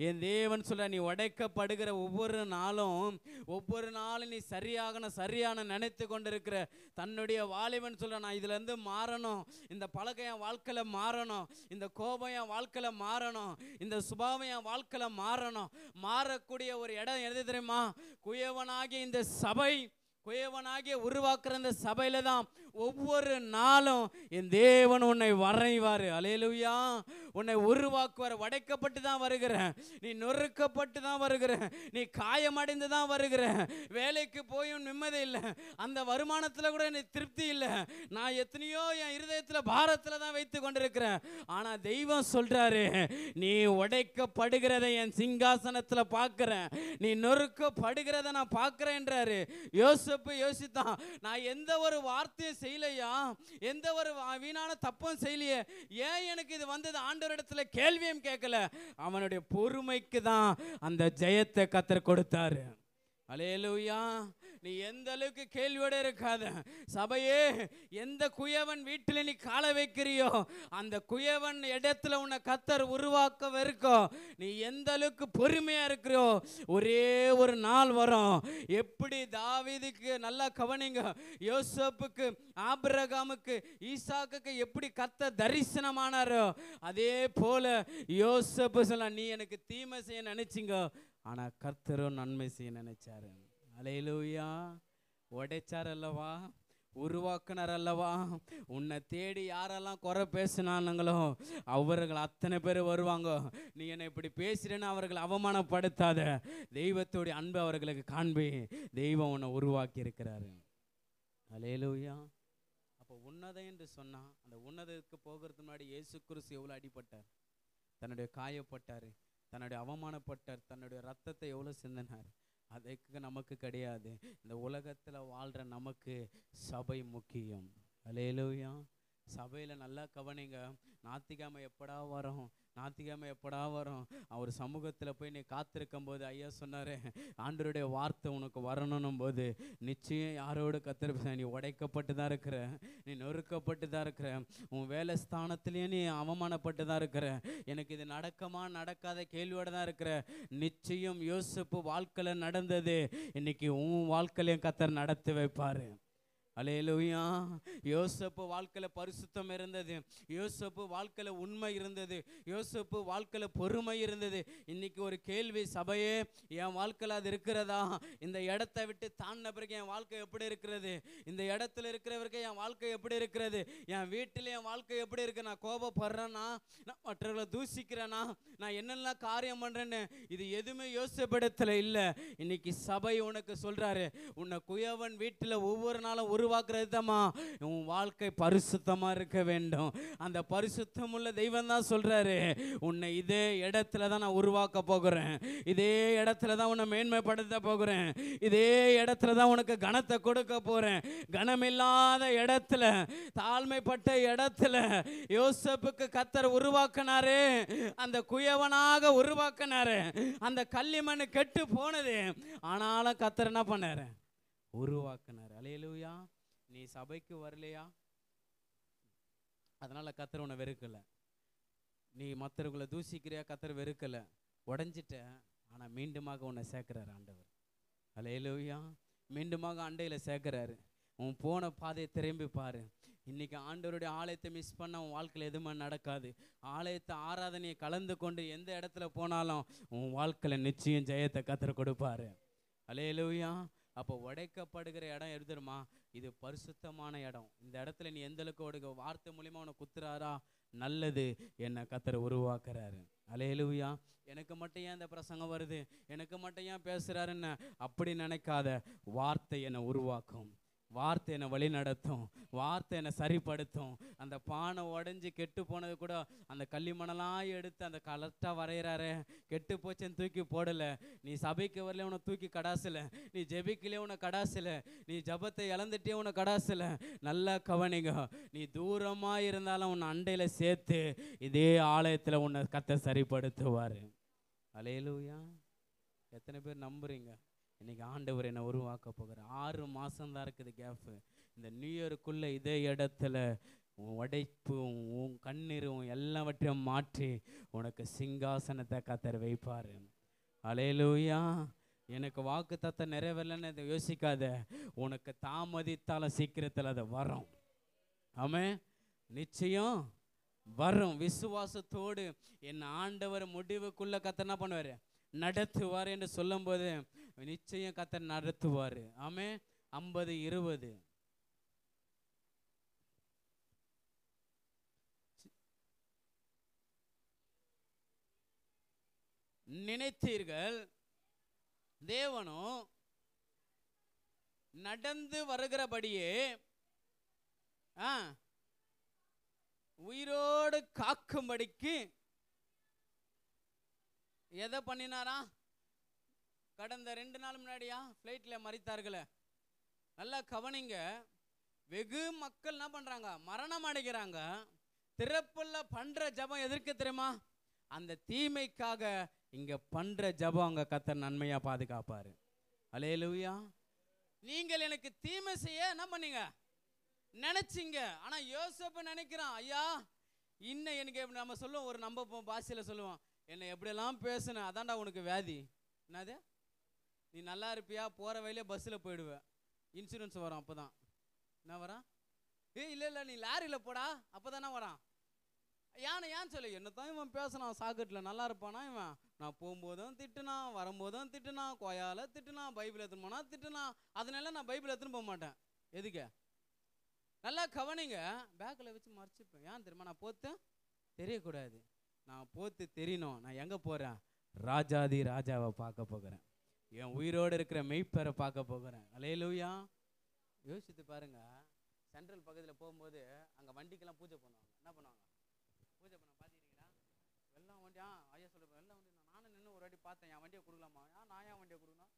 என் தேவன் சொல்ற, நீ உடைக்கப்படுகிற ஒவ்வொரு நாளும் நீ சரியான நினைத்து கொண்டிருக்கிற தன்னுடைய வாலிபன் சொல்ற, நான் இதுல இருந்து மாறணும், இந்த பழக்கம் என் வாழ்க்கையில மாறணும், இந்த கோபம் என் வாழ்க்கையில மாறணும், இந்த சுபாவம் என் வாழ்க்கையில மாறணும். மாறக்கூடிய ஒரு இடம் எது தெரியுமா? குயவனாகிய இந்த சபை, குயவனாகிய உருவாக்குற இந்த சபையில தான் ஒவ்வொரு நாளும் என் தேவன் உன்னை வரைவார். அல்லேலூயா. உன்னை உருவாக்குவார். உடைக்கப்பட்டு தான் வருகிற, நீ நொறுக்கப்பட்டு தான் வருகிற, நீ காயமடைந்து தான் வருகிற, வேலைக்கு போயும் நிம்மதி இல்லை, அந்த வருமானத்தில் கூட நீ திருப்தி இல்லை, நான் எத்தனையோ என் இருதயத்தில் பாரத்தில் தான் வைத்து கொண்டிருக்கிறேன். ஆனால் தெய்வம் சொல்றாரு, நீ உடைக்கப்படுகிறதை என் சிங்காசனத்தில் பார்க்கிறேன், நீ நொறுக்கப்படுகிறத நான் பார்க்கிறேன்றாரு. யோசித்தான், நான் எந்த ஒரு வார்த்தையும் செய்யலையா, எந்த ஒரு வீணான தப்பும் செய்யலையே, ஏன் எனக்கு இது வந்தது? ஆண்டவரிடத்துல கேள்வியும் கேட்கல, அவனுடைய பொறுமைக்கு தான் அந்த ஜெயத்தை கர்த்தர் கொடுத்தாரு. அல்லேலூயா. நீ எந்த அளவுக்கு கேள்வியோட இருக்காத. சபையே, எந்த குயவன் வீட்டில் நீ காலை வைக்கிறியோ அந்த குயவன் இடத்துல உன்னை கர்த்தர் உருவாக்க இருக்கோ. நீ எந்த அளவுக்கு பொறுமையா இருக்கிறியோ, ஒரே ஒரு நாள் வரும். எப்படி தாவீதுக்கு நல்லா கவனிங்க, யோசேப்புக்கு, ஆபிரகாமுக்கு, ஈசாக்குக்கு எப்படி கர்த்தர் தரிசனமானாரோ அதே போல யோசேப்பு சொல்ல, நீ எனக்கு தீமை செய்ய நினைச்சிங்க, ஆனா கர்த்தரும் நன்மை செய்ய நினைச்சாரு. அல்லேலூயா. உடைச்சார் அல்லவா, உருவாக்குனார் அல்லவா. உன்னை தேடி யாரெல்லாம் குறை பேசினானுங்களோ அவர்கள் அத்தனை பேர் வருவாங்க. நீ என்னை இப்படி பேசுறேன்னு அவர்களை அவமானப்படுத்தாத, தெய்வத்தோடைய அன்பு அவர்களுக்கு காண்பி. தெய்வம் உன்னை உருவாக்கி இருக்கிறாரு. அல்லேலூயா. அப்போ உன்னதம் என்று சொன்னா, அந்த உன்னதத்துக்கு போகிறதுக்கு முன்னாடி இயேசு கிறிஸ்து எவ்வளோ அடிபட்டார், தன்னுடைய காயப்பட்டார், தன்னுடைய அவமானப்பட்டார், தன்னுடைய ரத்தத்தை எவ்வளோ சிந்தினார். அதுக்கு நமக்கு கிடையாது. இந்த உலகத்தில் வாழ்கிற நமக்கு சபை முக்கியம். அல்லேலூயா. சபையில் நல்லா கவனிங்க. ஞாயிற்றுக்கிழமை எப்படா வரும், அவர் சமூகத்தில் போய் நீ காத்திருக்கும் போது ஐயா சொன்னார், ஆண்டவருடைய வார்த்தை உனக்கு வரணும் போது நிச்சயம் யாரோடு கத்திருப்ப, நீ உடைக்கப்பட்டு தான் இருக்கிற, நீ நொறுக்கப்பட்டு தான் இருக்கிற, உன் வேலை ஸ்தானத்திலேயே நீ அவமானப்பட்டு தான் இருக்கிற, எனக்கு இது நடக்குமா நடக்காத கேள்வியோடு தான் இருக்கிற. நிச்சயம் யோசேப்பு வாழ்க்கையில் நடந்தது இன்னைக்கு உன் வாழ்க்கையிலையும் கர்த்தர் நடத்தி வைப்பார். அல்லேலூயா. யோசேப்பு வாழ்க்கையில பரிசுத்தம் இருந்தது, யோசேப்பு வாழ்க்கையில உண்மை இருந்தது, யோசேப்பு வாழ்க்கையில பொறுமை இருந்தது. இன்னைக்கு ஒரு கேள்வி, சபையே, என் வாழ்க்கையில் அது இருக்கிறதா? இந்த இடத்தை விட்டு தாண்டின பிறகு என் வாழ்க்கை எப்படி இருக்கிறது? இந்த இடத்துல இருக்கிறவருக்கு என் வாழ்க்கை எப்படி இருக்கிறது? என் வீட்டில் என் வாழ்க்கை எப்படி இருக்கு? நான் கோபப்படுறேன்னா, நான் மற்றவர்களை தூசிக்கிறேன்னா, நான் என்னெல்லாம் காரியம் பண்றேன்னு, இது எதுவுமே யோசிப்பிடத்துல இல்லை. இன்னைக்கு சபை உனக்கு சொல்றாரு, உன்னை குயவன் வீட்டில் ஒவ்வொரு நாளும் உருவாக்குறது தாமா உன் வாழ்க்கை பரிசுத்தமா இருக்க வேண்டும். அந்த பரிசுத்தம் உள்ள தெய்வம் தான் சொல்றாரு, உன்னை இதே இடத்துல தான் நான் உருவாக்க போகிறேன், இதே இடத்துல தான் உன்னை மேன்மைப்படுத்த போகிறேன், இதே இடத்துல தான் உனக்கு கனத்தை கொடுக்க போறேன். கனமில்லாத இடத்துல, தாழ்மைப்பட்ட இடத்துல யோசேப்புக்கு கர்த்தர் உருவாக்கினாரு, அந்த குயவனாக உருவாக்கினாரு. அந்த களிமண் கெட்டு போனது, ஆனாலும் கர்த்தர் என்ன பண்ணாரு? உருவாக்கினார். அல்லேலூயா. நீ சபைக்கு வரலையா, அதனால கர்த்தர் உன்னை வெறுக்கல. நீ மற்றவர்களை தூசிக்கிறியா, கர்த்தர் வெறுக்கல. உடைஞ்சிட்ட, ஆனா மீண்டுமாக உன்னை சேர்க்கிறார் ஆண்டவர். அல்லேலூயா. மீண்டுமாக அண்டையில சேர்க்கிறாரு. உன் போன பாதையை திரும்பி பாரு. இன்னைக்கு ஆண்டவருடைய ஆலயத்தை மிஸ் பண்ண உன் வாழ்க்கையில் எதுவுமே நடக்காது. ஆலயத்தை ஆராதனையை கலந்து கொண்டு எந்த இடத்துல போனாலும் உன் வாழ்க்கையில் நிச்சயம் ஜெயத்தை கர்த்தர் கொடுப்பாரு. அல்லேலூயா. அப்போ உடைக்கப்படுகிற இடம் எழுதுருமா, இது பரிசுத்தமான இடம். இந்த இடத்துல நீ எந்த அளவுக்கு வார்த்தை மூலியமா உனக்கு குத்துறாரா, நல்லது, என்னை கர்த்தர் உருவாக்குறாரு. அல்லேலூயா. எனக்கு மட்டும் ஏன் இந்த பிரசங்கம் வருது, எனக்கு மட்டும் ஏன் பேசுறாருன்னு அப்படி நினைக்காத. வார்த்தை என்னை உருவாக்கும். வார்த்தை என்னை வழி நடத்தும், வார்த்தை என்னை சரிப்படுத்தும். அந்த பானை உடஞ்சி கெட்டு போனது கூட அந்த களிமணெல்லாம் எடுத்து அந்த கரெக்டாக வரைகிறாரு. கெட்டு போச்சேன்னு தூக்கி போடலை. நீ சபைக்கு வரல உன்னை தூக்கி கடாசல, நீ ஜெபிக்கலே உன்னை கடாசல, நீ ஜபத்தை இழந்துட்டே உன்னை கடாசல. நல்லா கவனிங்க, நீ தூரமாக இருந்தாலும் உன்னை அண்டையில் சேர்த்து இதே ஆலயத்தில் உன்னை கர்த்தர் சரிப்படுத்துவார். அல்லேலூயா. எத்தனை பேர் நம்புறீங்க? இன்னைக்கு ஆண்டவர் என்னை உருவாக்க போகிறார். 6 மாதம்தான் இருக்குது கேப்பு. இந்த நியூ இயருக்குள்ளே இதே இடத்துல உன் உடைப்பும் உன் கண்ணீரும் எல்லாவற்றையும் மாற்றி உனக்கு சிங்காசனத்தை கர்த்தர் வைப்பார். அல்லேலூயா. எனக்கு வாக்கு தத்தம் நிறைவேறலன்னு யோசிக்காத. உனக்கு தாமதித்தாலும் சீக்கிரத்தில் அது வரும். ஆமென். நிச்சயம் வரும். விசுவாசத்தோடு என் ஆண்டவர் முடிவுக்குள்ளே கர்த்தர் என்ன பண்ணுவார்? நடத்துவார் என்று சொல்லும்போது நிச்சயம் கர்த்தர் நடத்துவார். ஆமென். 50-20 நினைத்தீர்கள், தேவனோ நடந்து வருகிறபடியே உயிரோடு காக்கும்படிக்கு எதை பண்ணினாரா? கடந்த 2 நாள் முன்னாடியா ஃப்ளைட்டில் மறித்தார்களே. நல்லா கவனிங்க. வெகு மக்கள் என்ன பண்ணுறாங்க? மரணம் அடைகிறாங்க. திறப்புல பண்ணுற ஜபம் எதற்கு தெரியுமா? அந்த தீமைக்காக. இங்கே பண்ணுற ஜபம் அங்கே கர்த்தர் நன்மையாக பாதுகாப்பார். அல்லேலூயா. நீங்கள் எனக்கு தீமை செய்ய என்ன பண்ணீங்க? நினைச்சிங்க. ஆனால் யோசேப்பு நினைக்கிறான், ஐயா இன்னும் எனக்கு நம்ம சொல்லுவோம், ஒரு நம்ம பாஷையில் சொல்லுவோம், என்னை எப்படியெல்லாம் பேசுனேன், அதான்டா உனக்கு வியாதி. என்னது? நீ நல்லா இருப்பியா? போகிற வழியிலே பஸ்ஸில் போயிடுவேன், இன்சூரன்ஸ் வரும். அப்போ தான் என்ன வரான்? இல்லை நீ லாரியில் போடா, அப்போ தானே வரான். ஏன்னு சொல்லு. என்ன தான் இவன் பேசுனான் சாக்கெட்டில், நல்லா இருப்பானா இவன்? நான் போகும்போதும் திட்டுனான், வரும்போதும் திட்டுனான், கொயால திட்டுனான், பைபிள் எடுத்துன்னு போனா திட்டுனான். அதனால நான் பைபிள் எடுத்துன்னு போக மாட்டேன். எதுக்கு? நல்லா கவனிங்க. பேக்கில் வச்சு மறைச்சிப்பேன். ஏன் தெரியுமா? நான் போத்து தெரியக்கூடாது. நான் போத்து தெரியணும். நான் எங்கே போகிறேன்? ராஜாதி ராஜாவை பார்க்க போகிறேன். என் உயிரோடு இருக்கிற மெய்ப்பரை பார்க்க போகிறேன். அல்லேலூயா. யோசித்து பாருங்க. சென்ட்ரல் பக்கத்தில் போகும்போது அங்கே வண்டிக்கெல்லாம் பூஜை பண்ணுவாங்க. என்ன பண்ணுவாங்க? பூஜை பண்ண பார்த்துக்கிறீங்களா? வெள்ளம் வண்டி. ஐயா சொல்லுவேன், வெள்ளம் வண்டி. நானும் நின்று ஒரு வாட்டி பார்த்தேன். என் வண்டியை கொடுக்கலாமா? நான் ஏன் வண்டியை கொடுக்கணும்?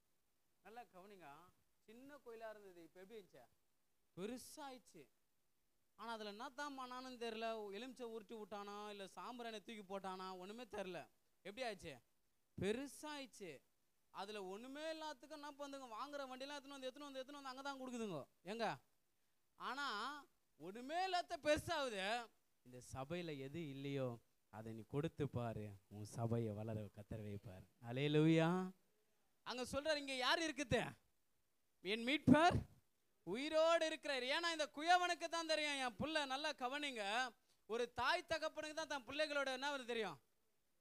நல்லா கவனிங்க. சின்ன கோயிலாக இருந்தது, இப்போ எப்படி இருந்துச்சு? பெருசாகிடுச்சு. ஆனால் அதில் என்ன தான் பண்ணான்னு தெரில. எலுமிச்சை உருட்டி விட்டானா, இல்லை சாம்பிராணி தூக்கி போட்டானா, ஒன்றுமே தெரில. எப்படி ஆயிடுச்சு? பெருசாகிடுச்சு. அதில் ஒன்றுமே எல்லாத்துக்கும் என்ன பண்ணுங்க, வாங்குற வண்டியெல்லாம் எடுத்துன்னு வந்து அங்கே தான் கொடுக்குதுங்க. எங்க? ஆனால் ஒன்றுமே இல்லாத பெருசாகுது. இந்த சபையில் எது இல்லையோ அதை நீ கொடுத்து பாரு, உன் சபையை வளர கர்த்தர் வைப்பார். அல்லேலூயா. அங்கே சொல்கிறார், இங்கே யார் இருக்குது? என் மீட்பர் உயிரோடு இருக்கிறார். ஏன்னா இந்த குயவனுக்கு தான் தெரியும் என் புள்ள. நல்லா கவனிங்க. ஒரு தாய் தகப்பனுக்கு தான் தன் பிள்ளைகளோட என்ன தெரியும்.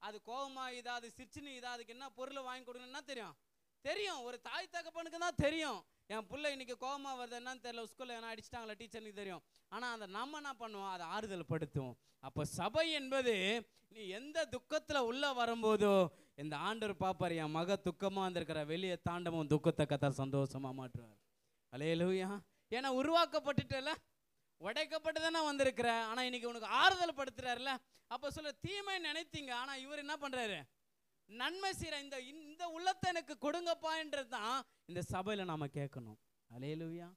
அது கோபமா இதா, அது சிரிச்சுன்னு இதா, அதுக்கு என்ன பொருளை வாங்கி கொடுக்கணும்னா தெரியும். ஒரு தாய் தகப்பனுக்கு தான் தெரியும். என் பிள்ளை இன்னைக்கு கோபமா வருது என்னன்னு தெரியல, ஸ்கூலில் என்ன அடிச்சிட்டாங்களா டீச்சருக்கு தெரியும். ஆனால் அந்த நம்ம என்ன பண்ணுவோம்? அதை ஆறுதல் படுத்தும். அப்போ சபை என்பது நீ எந்த துக்கத்தில் உள்ள வரும்போதோ இந்த ஆண்டவர் பாப்பார், என் மக துக்கமாக வந்திருக்கிற வெளியே தாண்டமும் துக்கத்தை கர்த்தர் சந்தோஷமாக மாற்றுவார். அல்லேலூயா. ஏன்னா உருவாக்கப்பட்டுட்டல, உடைக்கப்பட்டு தானே வந்திருக்கிற. ஆனால் இன்னைக்கு உனக்கு ஆறுதல் படுத்துறாருல. அப்போ சொல்ல தீமை நினைத்தீங்க, ஆனால் இவர் என்ன பண்ணுறாரு? நன்மை செய்கிற இந்த உள்ளத்தை எனக்கு கொடுங்கப்பான்றது தான் இந்த சபையில் நாம் கேட்கணும். அல்லேலூயா.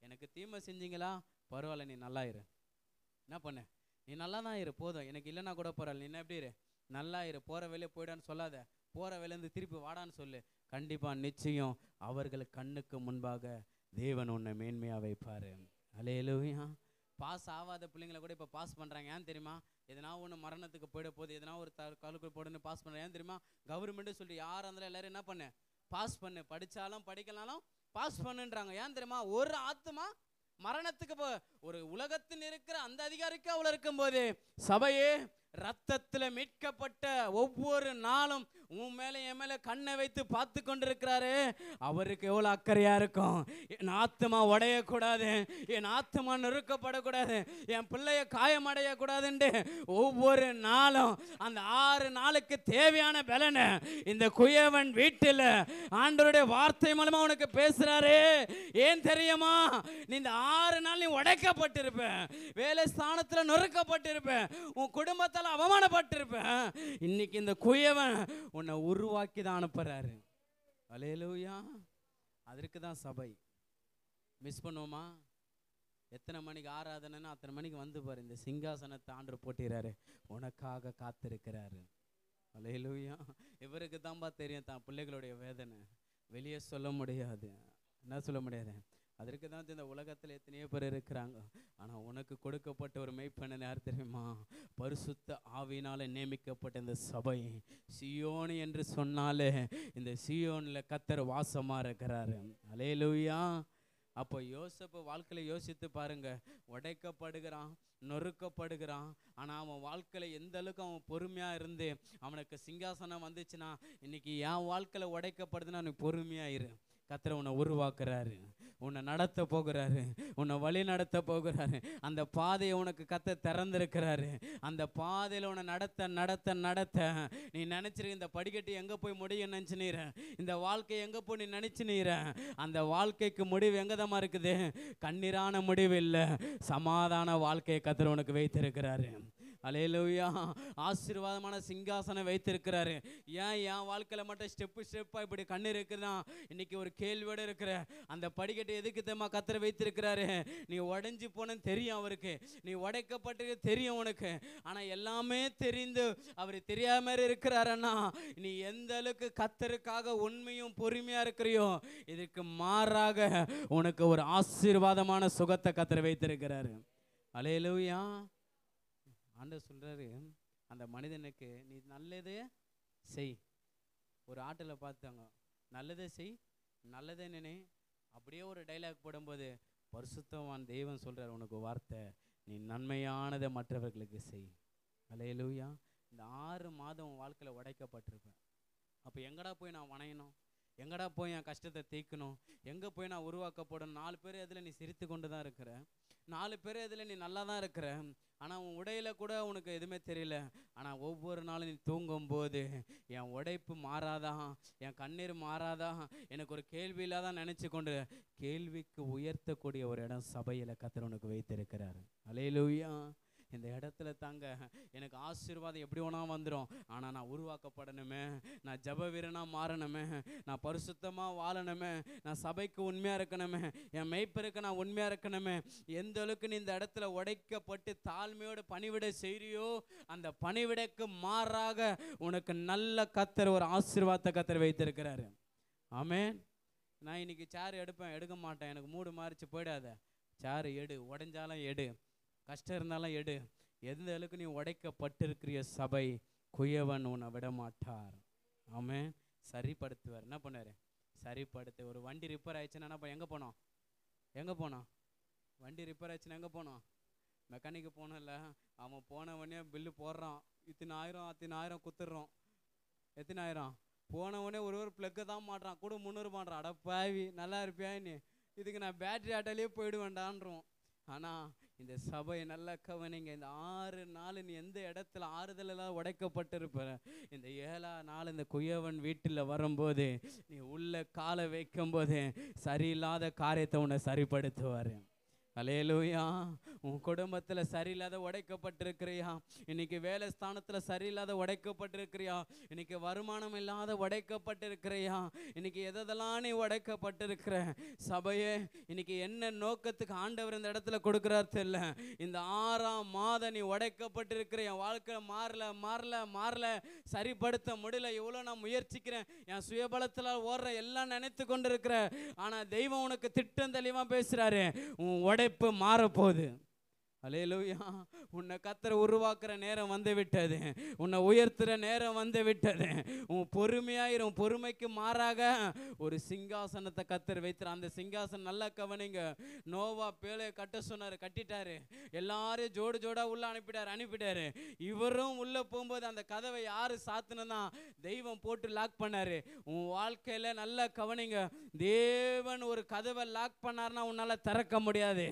எனக்கு தீமை செஞ்சீங்களா? பரவாயில்ல, நீ நல்லா இரு. என்ன பண்ண? நீ நல்லா தான் இரு, போதும். எனக்கு இல்லைன்னா கூட பரவாயில்ல, நீ என்ன எப்படி இரு? நல்லா இரு. போகிற வேலையை போயிடான்னு சொல்லாத. போகிற வேலையிலேருந்து திருப்பி வாடான்னு சொல்லு. கண்டிப்பாக நிச்சயம் அவர்கள் கண்ணுக்கு முன்பாக தேவன் உன்னை மேன்மையாக வைப்பார். அல்லேலூயா. பாஸ் ஆகாத பிள்ளைங்களை கூட இப்போ பாஸ் பண்ணுறாங்க. ஏன் தெரியுமா? எதனா ஒன்று மரணத்துக்கு போயிட போகுது, எதனா ஒரு கழுக்கு போடுன்னு பாஸ் பண்ணுறேன். ஏன் தெரியுமா? கவர்மெண்ட்டு சொல்லி யார் இருந்தாலும் எல்லோரும் என்ன பண்ணு? பாஸ் பண்ணு. படித்தாலும் படிக்கலாலும் பாஸ் பண்ணுன்றாங்க. ஏன் தெரியுமா? ஒரு ஆத்மா மரணத்துக்கு ஒரு உலகத்தில் இருக்கிற அந்த அதிகாரிக்கு அவ்வளோ இருக்கும்போது, சபையே ரத்தத்தில் மீட்கப்பட்ட ஒவ்வொரு நாளும் உன் மேலே என் மேலே கண்ணை வைத்து பார்த்து கொண்டிருக்கிறாரு. அவருக்கு எவ்வளோ அக்கறையாக இருக்கும். என் ஆத்மா உடையக்கூடாது, என் ஆத்மா நொறுக்கப்படக்கூடாது, என் பிள்ளைய காயமடையக்கூடாதுன்னு ஒவ்வொரு நாளும் அந்த 6 நாளுக்கு தேவையான பலனை இந்த குயவன் வீட்டில் ஆண்டவருடைய வார்த்தை மூலமா உனக்கு பேசுறாரு. ஏன் தெரியுமா? நீ இந்த 6 நாள் நீ உடைக்கப்பட்டிருப்ப, வேலை ஸ்தானத்தில் நொறுக்கப்பட்டிருப்ப, உன் குடும்பத்தால் அவமானப்பட்டிருப்ப. இன்னைக்கு இந்த குயவன் உன்னை உருவாக்கி தான் அனுப்புறாரு. அல்லேலூயா. அதற்கு தான் சபை. மிஸ் பண்ணுவோமா? எத்தனை மணிக்கு ஆராதனைன்னா அத்தனை மணிக்கு வந்து பாரு. இந்த சிங்காசனத்தை ஆண்டவர் போட்டிறாரு, உனக்காக காத்திருக்கிறாரு. அல்லேலூயா. இவருக்கு தான்பா தெரியும் தான் பிள்ளைகளுடைய வேதனை. வெளியே சொல்ல முடியாது. என்ன சொல்ல முடியாது? அதற்கு தான் இந்த உலகத்தில் எத்தனையோ பேர் இருக்கிறாங்க. ஆனால் உனக்கு கொடுக்கப்பட்ட ஒரு மெய்ப்பெண்ணன் யார் தெரியுமா? பரிசுத்த ஆவியினால நியமிக்கப்பட்ட இந்த சபை. சியோன் என்று சொன்னாலே இந்த சியோனில் கர்த்தர் வாசமாக இருக்கிறாரு. அல்லேலூயா. அப்போ யோசேப்பு வாழ்க்கையில் யோசித்து பாருங்க. உடைக்கப்படுகிறான், நொறுக்கப்படுகிறான். ஆனால் அவன் வாழ்க்கையில் எந்த அளவுக்கு அவன் பொறுமையாக இருந்து அவனுக்கு சிங்காசனம் வந்துச்சுன்னா, இன்னைக்கு என் வாழ்க்கையில் உடைக்கப்படுதுன்னா அவனுக்கு பொறுமையாக இரு. கர்த்தர் உன்னை உருவாக்குறாரு, உன்னை நடத்த போகிறாரு, உன்னை வழி நடத்த போகிறாரு. அந்த பாதையை உனக்கு கர்த்தர் திறந்திருக்கிறாரு. அந்த பாதையில் உன்னை நடத்த நடத்த நடத்த நீ நினச்சிருக்க இந்த படிக்கட்டு எங்கே போய் முடியும் நினச்சினீர, இந்த வாழ்க்கை எங்கே போய் நீ நினச்சினீர, அந்த வாழ்க்கைக்கு முடிவு எங்கே தான் இருக்குது? கண்ணீரான முடிவு இல்லை, சமாதான வாழ்க்கையை கர்த்தர் உனக்கு வைத்திருக்கிறாரு. அல்லேலூயா. ஆசீர்வாதமான சிங்காசனம் வைத்திருக்கிறாரு. ஏன் என் வாழ்க்கையில் மட்டும் ஸ்டெப்பாக இப்படி கண்ணீர் இருக்குதுன்னா, இன்னைக்கு ஒரு கேள்வியோடு இருக்கிற அந்த படிக்கட்டு எதுக்கு தெரியுமா கர்த்தர் வைத்திருக்கிறாரு? நீ உடைஞ்சு போனன்னு தெரியும் அவருக்கு, நீ உடைக்கப்பட்டு தெரியும் உனக்கு. ஆனால் எல்லாமே தெரிந்து அவர் தெரியாம இருக்கிறாருன்னா, நீ எந்த அளவுக்கு கர்த்தருக்காக உண்மையும் பொறுமையாக இருக்கிறியோ, இதுக்கு மாறாக உனக்கு ஒரு ஆசீர்வாதமான சுகத்தை கர்த்தர் வைத்திருக்கிறாரு. அல்லேலூயா. ஆண்டவர் சொல்றாரு, அந்த மனிதனுக்கு நீ நல்லதே செய். ஒரு ஆட்டில் பார்த்தாங்க, நல்லதே செய், நல்லதே நினை. அப்படியே ஒரு டைலாக் போடும்போது பரிசுத்தவான் தெய்வம் சொல்றாரு, உனக்கு வார்த்தை, நீ நன்மையானதை மற்றவர்களுக்கு செய். அல்லேலூயா. இந்த 6 மாதம் உன் வாழ்க்கையில் உடைக்கப்பட்டிருப்பேன். அப்போ எங்கடா போய் நான் வணையணும்? எங்கடா போய் என் கஷ்டத்தை தீர்க்கணும்? எங்கே போய் நான் உருவாக்கப்படணும்? 4 பேர் இதில் நீ சிரித்து கொண்டு தான் இருக்கிற, 4 பேர் இதில் நீ நல்லா தான் இருக்கிற. ஆனால் உன் உடையில் கூட உனக்கு எதுவுமே தெரியல. ஆனால் ஒவ்வொரு நாளும் நீ தூங்கும்போது என் உடைப்பு மாறாதா, என் கண்ணீர் மாறாதா, எனக்கு ஒரு கேள்வி இல்லாதான் நினச்சி கொண்டு கேள்விக்கு உயர்த்தக்கூடிய ஒரு இடம் சபையில் கர்த்தர் உனக்கு வைத்திருக்கிறாரு. அல்லேலூயா. இந்த இடத்துல தாங்க எனக்கு ஆசீர்வாதம் எப்படி வேணா வந்துடும். ஆனால் நான் உருவாக்கப்படணுமே, நான் ஜப வீரனாக மாறணுமே, நான் பரிசுத்தமாக வாழணுமே, நான் சபைக்கு உண்மையாக இருக்கணுமே, என் மெய்ப்பருக்கு நான் உண்மையாக இருக்கணுமே. எந்த அளவுக்கு நீ இந்த இடத்துல உடைக்கப்பட்டு தாழ்மையோடு பணிவிடை செய்கிறியோ, அந்த பணிவிடைக்கு மாறாக உனக்கு நல்ல கர்த்தர் ஒரு ஆசீர்வாதத்தை கர்த்தர் வைத்திருக்கிறாரு. ஆமென். நான் இன்னைக்கு சேர் எடுக்க மாட்டேன், எனக்கு மூடு மாறிச்சு போயிடாத. சேர் எடு, உடைஞ்சாலும் எடு, கஷ்டம் இருந்தாலும் எடு. எந்த அளவுக்கு நீ உடைக்கப்பட்டிருக்கிற சபை குயவன் உன்னை விட மாட்டார். ஆமென். சரிப்படுத்துவார். என்ன பண்ணார்? சரிப்படுத்து. ஒரு வண்டி ரிப்பேர் ஆயிடுச்சுன்னா எங்கே போனோம்? வண்டி ரிப்பேர் ஆயிடுச்சுன்னா எங்கே போனோம்? மெக்கானிக்கு போனோம்ல. அவன் போனவனே பில்லு போடுறான், இத்தனை ஆயிரம் குத்துடுறோம். எத்தனை ஆயிரம்? போனவனே ஒரு ப்ளக்கை தான் மாட்டுறான், கூட 300 மாட்டுறான். அட பாவி, நல்லா இருப்பியா நீ? இதுக்கு நான் பேட்டரி ஆட்டோலேயே போயிடுவேன்டான்றோம். ஆனால் இந்த சபை நல்லா கவனிங்க. இந்த 6 நாள் நீ எந்த இடத்துல ஆறுதலெல்லாம் உடைக்கப்பட்டிருப்ப, இந்த 7ஆம் நாள் இந்த குயவன் வீட்டில் வரும்போது நீ உள்ள காலை வைக்கும்போது சரியில்லாத காரியத்தை உன்னை சரிப்படுத்துவார். அல்லேலூயா. உன் குடும்பத்தில் சரியில்லாத உடைக்கப்பட்டிருக்கிறியா? இன்னைக்கு வேலை ஸ்தானத்தில் சரியில்லாத உடைக்கப்பட்டிருக்கிறியா? இன்னைக்கு வருமானம் இல்லாத உடைக்கப்பட்டிருக்கிறியா? இன்னைக்கு எதெல்லாம் நீ உடைக்கப்பட்டிருக்கிற? சபையே, இன்னைக்கு என்ன நோக்கத்துக்கு ஆண்டவர் இந்த இடத்துல கொடுக்குறாரு தெரியல. இந்த 6ஆம் மாதம் நீ உடைக்கப்பட்டிருக்கிற, என் வாழ்க்கை மாறல, சரிப்படுத்த முடியல, எவ்வளோ நான் முயற்சிக்கிறேன், என் சுயபலத்தில் ஓடுற எல்லாம் நினைத்து கொண்டு இருக்கிற. ஆனால் தெய்வம் உனக்கு திட்டம் தெளிவாக பேசுகிறாரு, உன் உடைப்பு மாறப்போகுது. அல்லேலூயா. உன்னை கர்த்தர் உருவாக்குற நேரம் வந்து விட்டது. உன்னை உயர்த்துற நேரம் வந்து விட்டது. உன் பொறுமையாயிரும். பொறுமைக்கு மாறாக ஒரு சிங்காசனத்தை கர்த்தர் வைத்துற. அந்த சிங்காசனம் நல்லா கவனிங்க. நோவா பேழையை கட்ட சொன்னார், கட்டிட்டாரு. எல்லாரையும் ஜோடு ஜோடா உள்ள அனுப்பிட்டாரு. இவரும் உள்ள போகும்போது அந்த கதவை யாரு சாத்துனா தெய்வம் போட்டு லாக் பண்ணாரு. உன் வாழ்க்கையில நல்லா கவனிங்க. தேவன் ஒரு கதவை லாக் பண்ணார்னா உன்னால திறக்க முடியாது.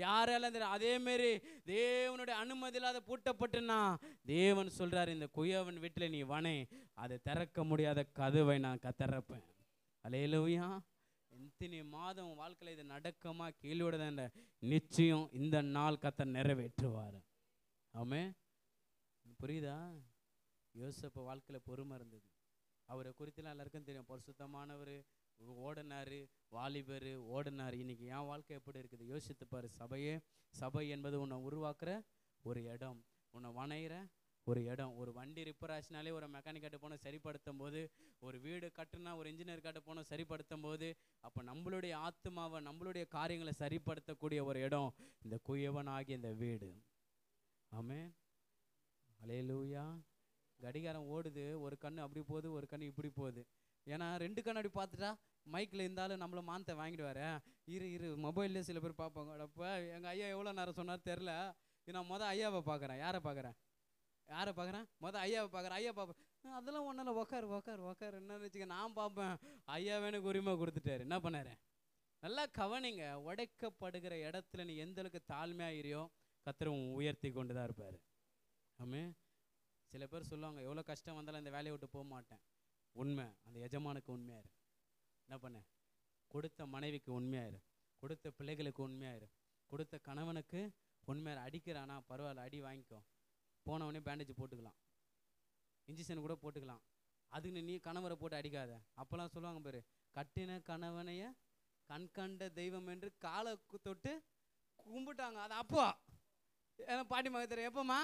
யாரால அதே மாதிரி தேவனுடைய அனுமதி இல்லாத பூட்டப்பட்டுனா தேவன் சொல்றாரு, இந்த குயவன் வீட்டில் நீ வனே, அதை திறக்க முடியாத கதவை நான் திறப்பேன். அல்லேலூயா. எத்தனை மாதம் வாழ்க்கையில் இது நடக்குமா கேள்வியோட நிச்சயம் இந்த நாள் கர்த்தர் நிறைவேற்றுவார். ஆமென். புரியுதா? யோசேப்பு வாழ்க்கையில் பொறுமை இருந்தது. அவரை குறித்துலாம் எல்லாருக்கும் தெரியும். பரிசுத்தமானவர், ஓடினாரு, வாலிபர் ஓடினார். இன்னைக்கு என் வாழ்க்கை எப்படி இருக்குது யோசித்து பாரு. சபை என்பது உன்னை உருவாக்குற ஒரு இடம், உன்னை வணையிற ஒரு இடம். ஒரு வண்டி ரிப்பேர் ஆச்சுனாலே ஒரு மெக்கானிக் கிட்ட போனால் சரிப்படுத்தும் போது, ஒரு வீடு கட்டுனா ஒரு இன்ஜினியர் கிட்ட போனால் சரிப்படுத்தும் போது, அப்போ நம்மளுடைய ஆத்மாவை நம்மளுடைய காரியங்களை சரிப்படுத்தக்கூடிய ஒரு இடம் இந்த குயவன் ஆகிய இந்த வீடு. ஆமென். அல்லேலூயா. கடிகாரம் ஓடுது, ஒரு கண்ணு அப்படி போகுது, ஒரு கண்ணு இப்படி போகுது. ஏன்னா 2 கண்ணு அப்படி பார்த்துட்டா மைக்கில் இருந்தாலும் நம்மளை மானத்தை வாங்கிடுவார். இரு மொபைல்லே சில பேர் பார்ப்பாங்க. அப்போ எங்கள் ஐயா எவ்வளோ நேரம் சொன்னார் தெரில. நான் ஐயாவை பார்க்குறேன். யாரை பார்க்குறேன்? ஐயாவை பார்க்குறேன். ஐயா பார்ப்பேன். அதெல்லாம் ஒன்றால் உக்கார் என்னன்னு வச்சுக்க. நான் பார்ப்பேன். ஐயாவே எனக்கு உரிமை கொடுத்துட்டாரு. என்ன பண்ணாரு? நல்லா கவனிங்க. உடைக்கப்படுகிற இடத்துல நீ எந்த அளவுக்கு தாழ்மையாகிறியோ கர்த்தர் உயர்த்தி கொண்டு தான் இருப்பார். ஆமென். சில பேர் சொல்லுவாங்க, எவ்வளோ கஷ்டம் வந்தாலும் இந்த வேலையை விட்டு போக மாட்டேன். உண்மை. அந்த எஜமானுக்கு உண்மையாயிரு. என்ன பண்ண? கொடுத்த மனைவிக்கு உண்மையாயிரு, கொடுத்த பிள்ளைகளுக்கு உண்மையாயிரு, கொடுத்த கணவனுக்கு உண்மையாயிரு. அடிக்கிறானா பரவாயில்ல, அடி வாங்கிக்கோ. போனவனே பேண்டேஜ் போட்டுக்கலாம், இன்ஜெக்ஷன் கூட போட்டுக்கலாம். அதுக்கு நீ கணவரை போட்டு அடிக்காத. அப்போல்லாம் சொல்லுவாங்க பாரு, கட்டின கணவனைய கண்கண்ட தெய்வம் என்று காலை தொட்டு கும்பிட்டாங்க. அது அப்போ பாட்டி மக தெரியும். எப்போம்மா?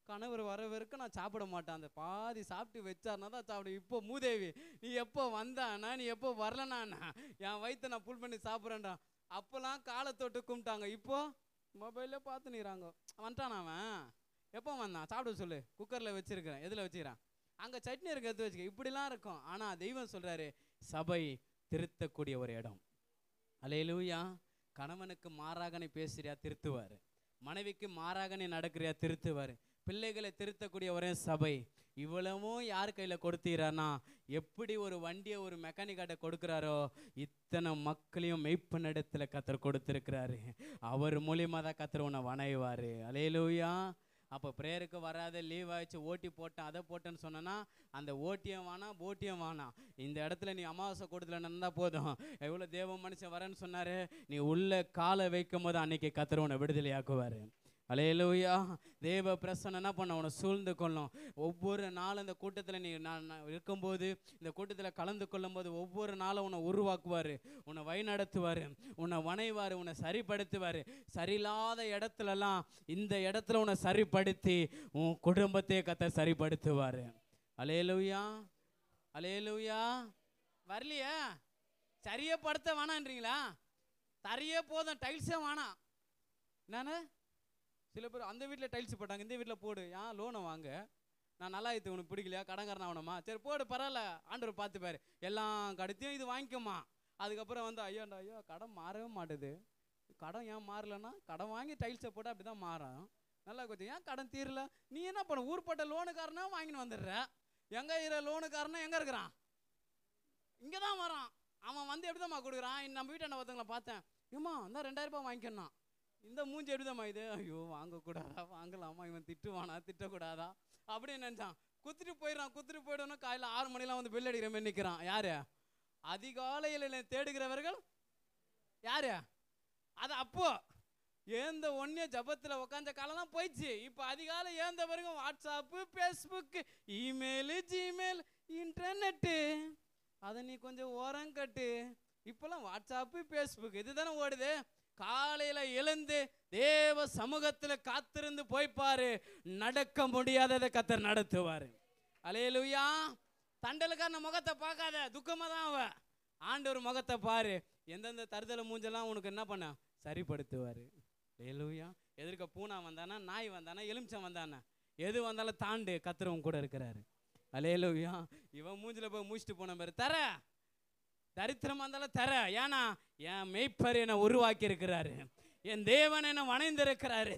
கணவர் வர வரைக்கும் நான் சாப்பிட மாட்டேன். அந்த பாதி சாப்பிட்டு வச்சாருனா தான் சாப்பிடு. இப்போ மூதேவி, நீ எப்போ வந்தானா, நீ எப்போ வரலனாண்ணா, என் வயிற்ற நான் புல் பண்ணி சாப்பிட்றேன்டா. அப்போல்லாம் காலை தொட்டு கும்பிட்டாங்க. இப்போ மொபைலில் பார்த்து நீறாங்க. வந்துட்டான் அவன். எப்போ வந்தான்? சாப்பிட சொல்லு. குக்கரில் வச்சுருக்கிறேன். எதில் வச்சுக்கிறான்? அங்கே சட்னி இருக்க, எடுத்து வச்சுக்க. இப்படிலாம் இருக்கும். ஆனால் தெய்வம் சொல்கிறாரு, சபை திருத்தக்கூடிய ஒரு இடம். அல்லேலூயா. கணவனுக்கு மாறாக நீ பேசுறியா? திருத்துவார். மனைவிக்கு மாறாக நீ நடக்கிறியா? திருத்துவார். பிள்ளைகளை திருத்தக்கூடிய ஒரே சபை. இவ்வளவும் யார் கையில் கொடுத்தீரானா, எப்படி ஒரு வண்டியை ஒரு மெக்கானிக்காட்ட கொடுக்குறாரோ இத்தனை மக்களையும் மெய்ப்பனிடத்துல கர்த்தர் கொடுத்துருக்கிறாரு. அவர் மூலியமாக தான் கர்த்தர் உன்னை வணைவார். அல்லேலூயா. அப்போ ப்ரேயருக்கு வராத, லீவ் ஆயிடுச்சு, ஓட்டி போட்டேன், அதை போட்டேன்னு சொன்னேன்னா அந்த ஓட்டியம் வேணாம், போட்டியம் வேணாம். இந்த இடத்துல நீ அமாவாசை கூட்டத்தில் நடந்தால் போதும். எவ்வளோ தேவ மனுஷன் வரேன்னு சொன்னார். நீ உள்ள காலை வைக்கும் போது அன்னைக்கு கர்த்தர் உன்னை விடுதலையாக்குவார். அல்லேலூயா. தேவ பிரசன்னம் என்ன பண்ண? உன்னை சூழ்ந்து கொள்ளும். ஒவ்வொரு நாளும் இந்த கூட்டத்தில் நீ நான் இருக்கும்போது, இந்த கூட்டத்தில் கலந்து கொள்ளும் போது ஒவ்வொரு நாளும் உன்னை உருவாக்குவார், உன்னை வழிநடத்துவார், உன்னை வணைவார், உன்னை சரிப்படுத்துவார். சரியில்லாத இடத்துலலாம் இந்த இடத்துல உன்னை சரிப்படுத்தி உன் குடும்பத்தையே கர்த்தர் சரிப்படுத்துவார். அல்லேலூயா. அல்லேலூயா. வரலையா? சரியே படுத்த வேணான்றீங்களா? தரையே போதும், டைல்ஸே வேணாம். என்னன்னு சில பேர் அந்த வீட்டில் டைல்ஸ் போட்டாங்க, இந்த வீட்டில் போடு. ஏன் லோனை வாங்க? நான் நல்லா இது உனக்கு பிடிக்கலையா? கடன்காரன் ஆகணுமா? சரி போடு, பரவாயில்ல, ஆண்டவர் பார்த்துப்பாரு. எல்லாம் கடத்தையும் இது வாங்கிக்கோமா. அதுக்கப்புறம் வந்து ஐயா கடன் மாறவே மாட்டுது. கடன் ஏன் மாறலன்னா, கடன் வாங்கி டைல்ஸை போட்டால் அப்படி தான் மாறும். நல்லா கொஞ்சம் ஏன் கடன் தீரல? நீ என்ன பண்ண? ஊர்பட்ட லோனுக்காரனா வாங்கின்னு வந்துடுற. எங்கே இருக்கிற லோனுக்காரனா எங்கே இருக்கிறான்? இங்கே தான் வரான். அவன் வந்து எப்படி தான் கொடுக்குறான்? நம்ம வீட்டை என்ன ஒருத்தங்களை பார்த்தேன், ஏம்மா இந்த 2000 ரூபாய் வாங்கிக்கணும். இந்த மூஞ்சி எப்படிதாம்மா இது? ஐயோ வாங்கக்கூடாதா? வாங்கலாமா? இவன் திட்டுவானா? திட்டக்கூடாதா அப்படின்னு நினச்சான். குத்துட்டு போயிடணும். காலையில் 6 மணிலாம் வந்து பெல் அடிக்கிற மாதிரி நிற்கிறான். யாரு? அதிகாலையில் தேடுகிறவர்கள் யாரு? அது அப்போ ஏந்த ஒன்னே ஜபத்தில் உட்காந்த காலம்லாம் போயிடுச்சு. இப்போ அதிகாலை ஏந்த பிறகு WhatsApp, Facebook, email, Gmail, internet, அதை நீ கொஞ்சம் ஓரம் கட்டு. இப்போல்லாம் வாட்ஸ்அப்பு, ஃபேஸ்புக் இதுதானே ஓடுது. காலையில் எழுந்து தேவ சமூகத்தில் காத்திருந்து போய்ப்பாரு. நடக்க முடியாததை கர்த்தர் நடத்துவார். அல்லேலூயா. தண்டலுக்கான முகத்தை பார்க்காத, துக்கமாக தான் அவ. ஆண்டவர் முகத்தை பாரு. எந்தெந்த தருதலை மூஞ்செல்லாம் உனக்கு என்ன பண்ண சரிப்படுத்துவார். அல்லேலூயா. எதிர்க்க பூனா வந்தானா, நாய் வந்தானா, எலுமிச்சம் வந்தானா, எது வந்தாலும் தாண்டு கர்த்தர் கூட இருக்கிறாரு. அல்லேலூயா. இவன் மூஞ்சில போய் மூச்சிட்டு போன பாரு, தர தரித்திரமா இருந்தாலும் தர. ஏன்னா என் மெய்ப்பர் என்னை உருவாக்கி இருக்கிறாரு, என் தேவன் என்னை வணைந்திருக்கிறாரு,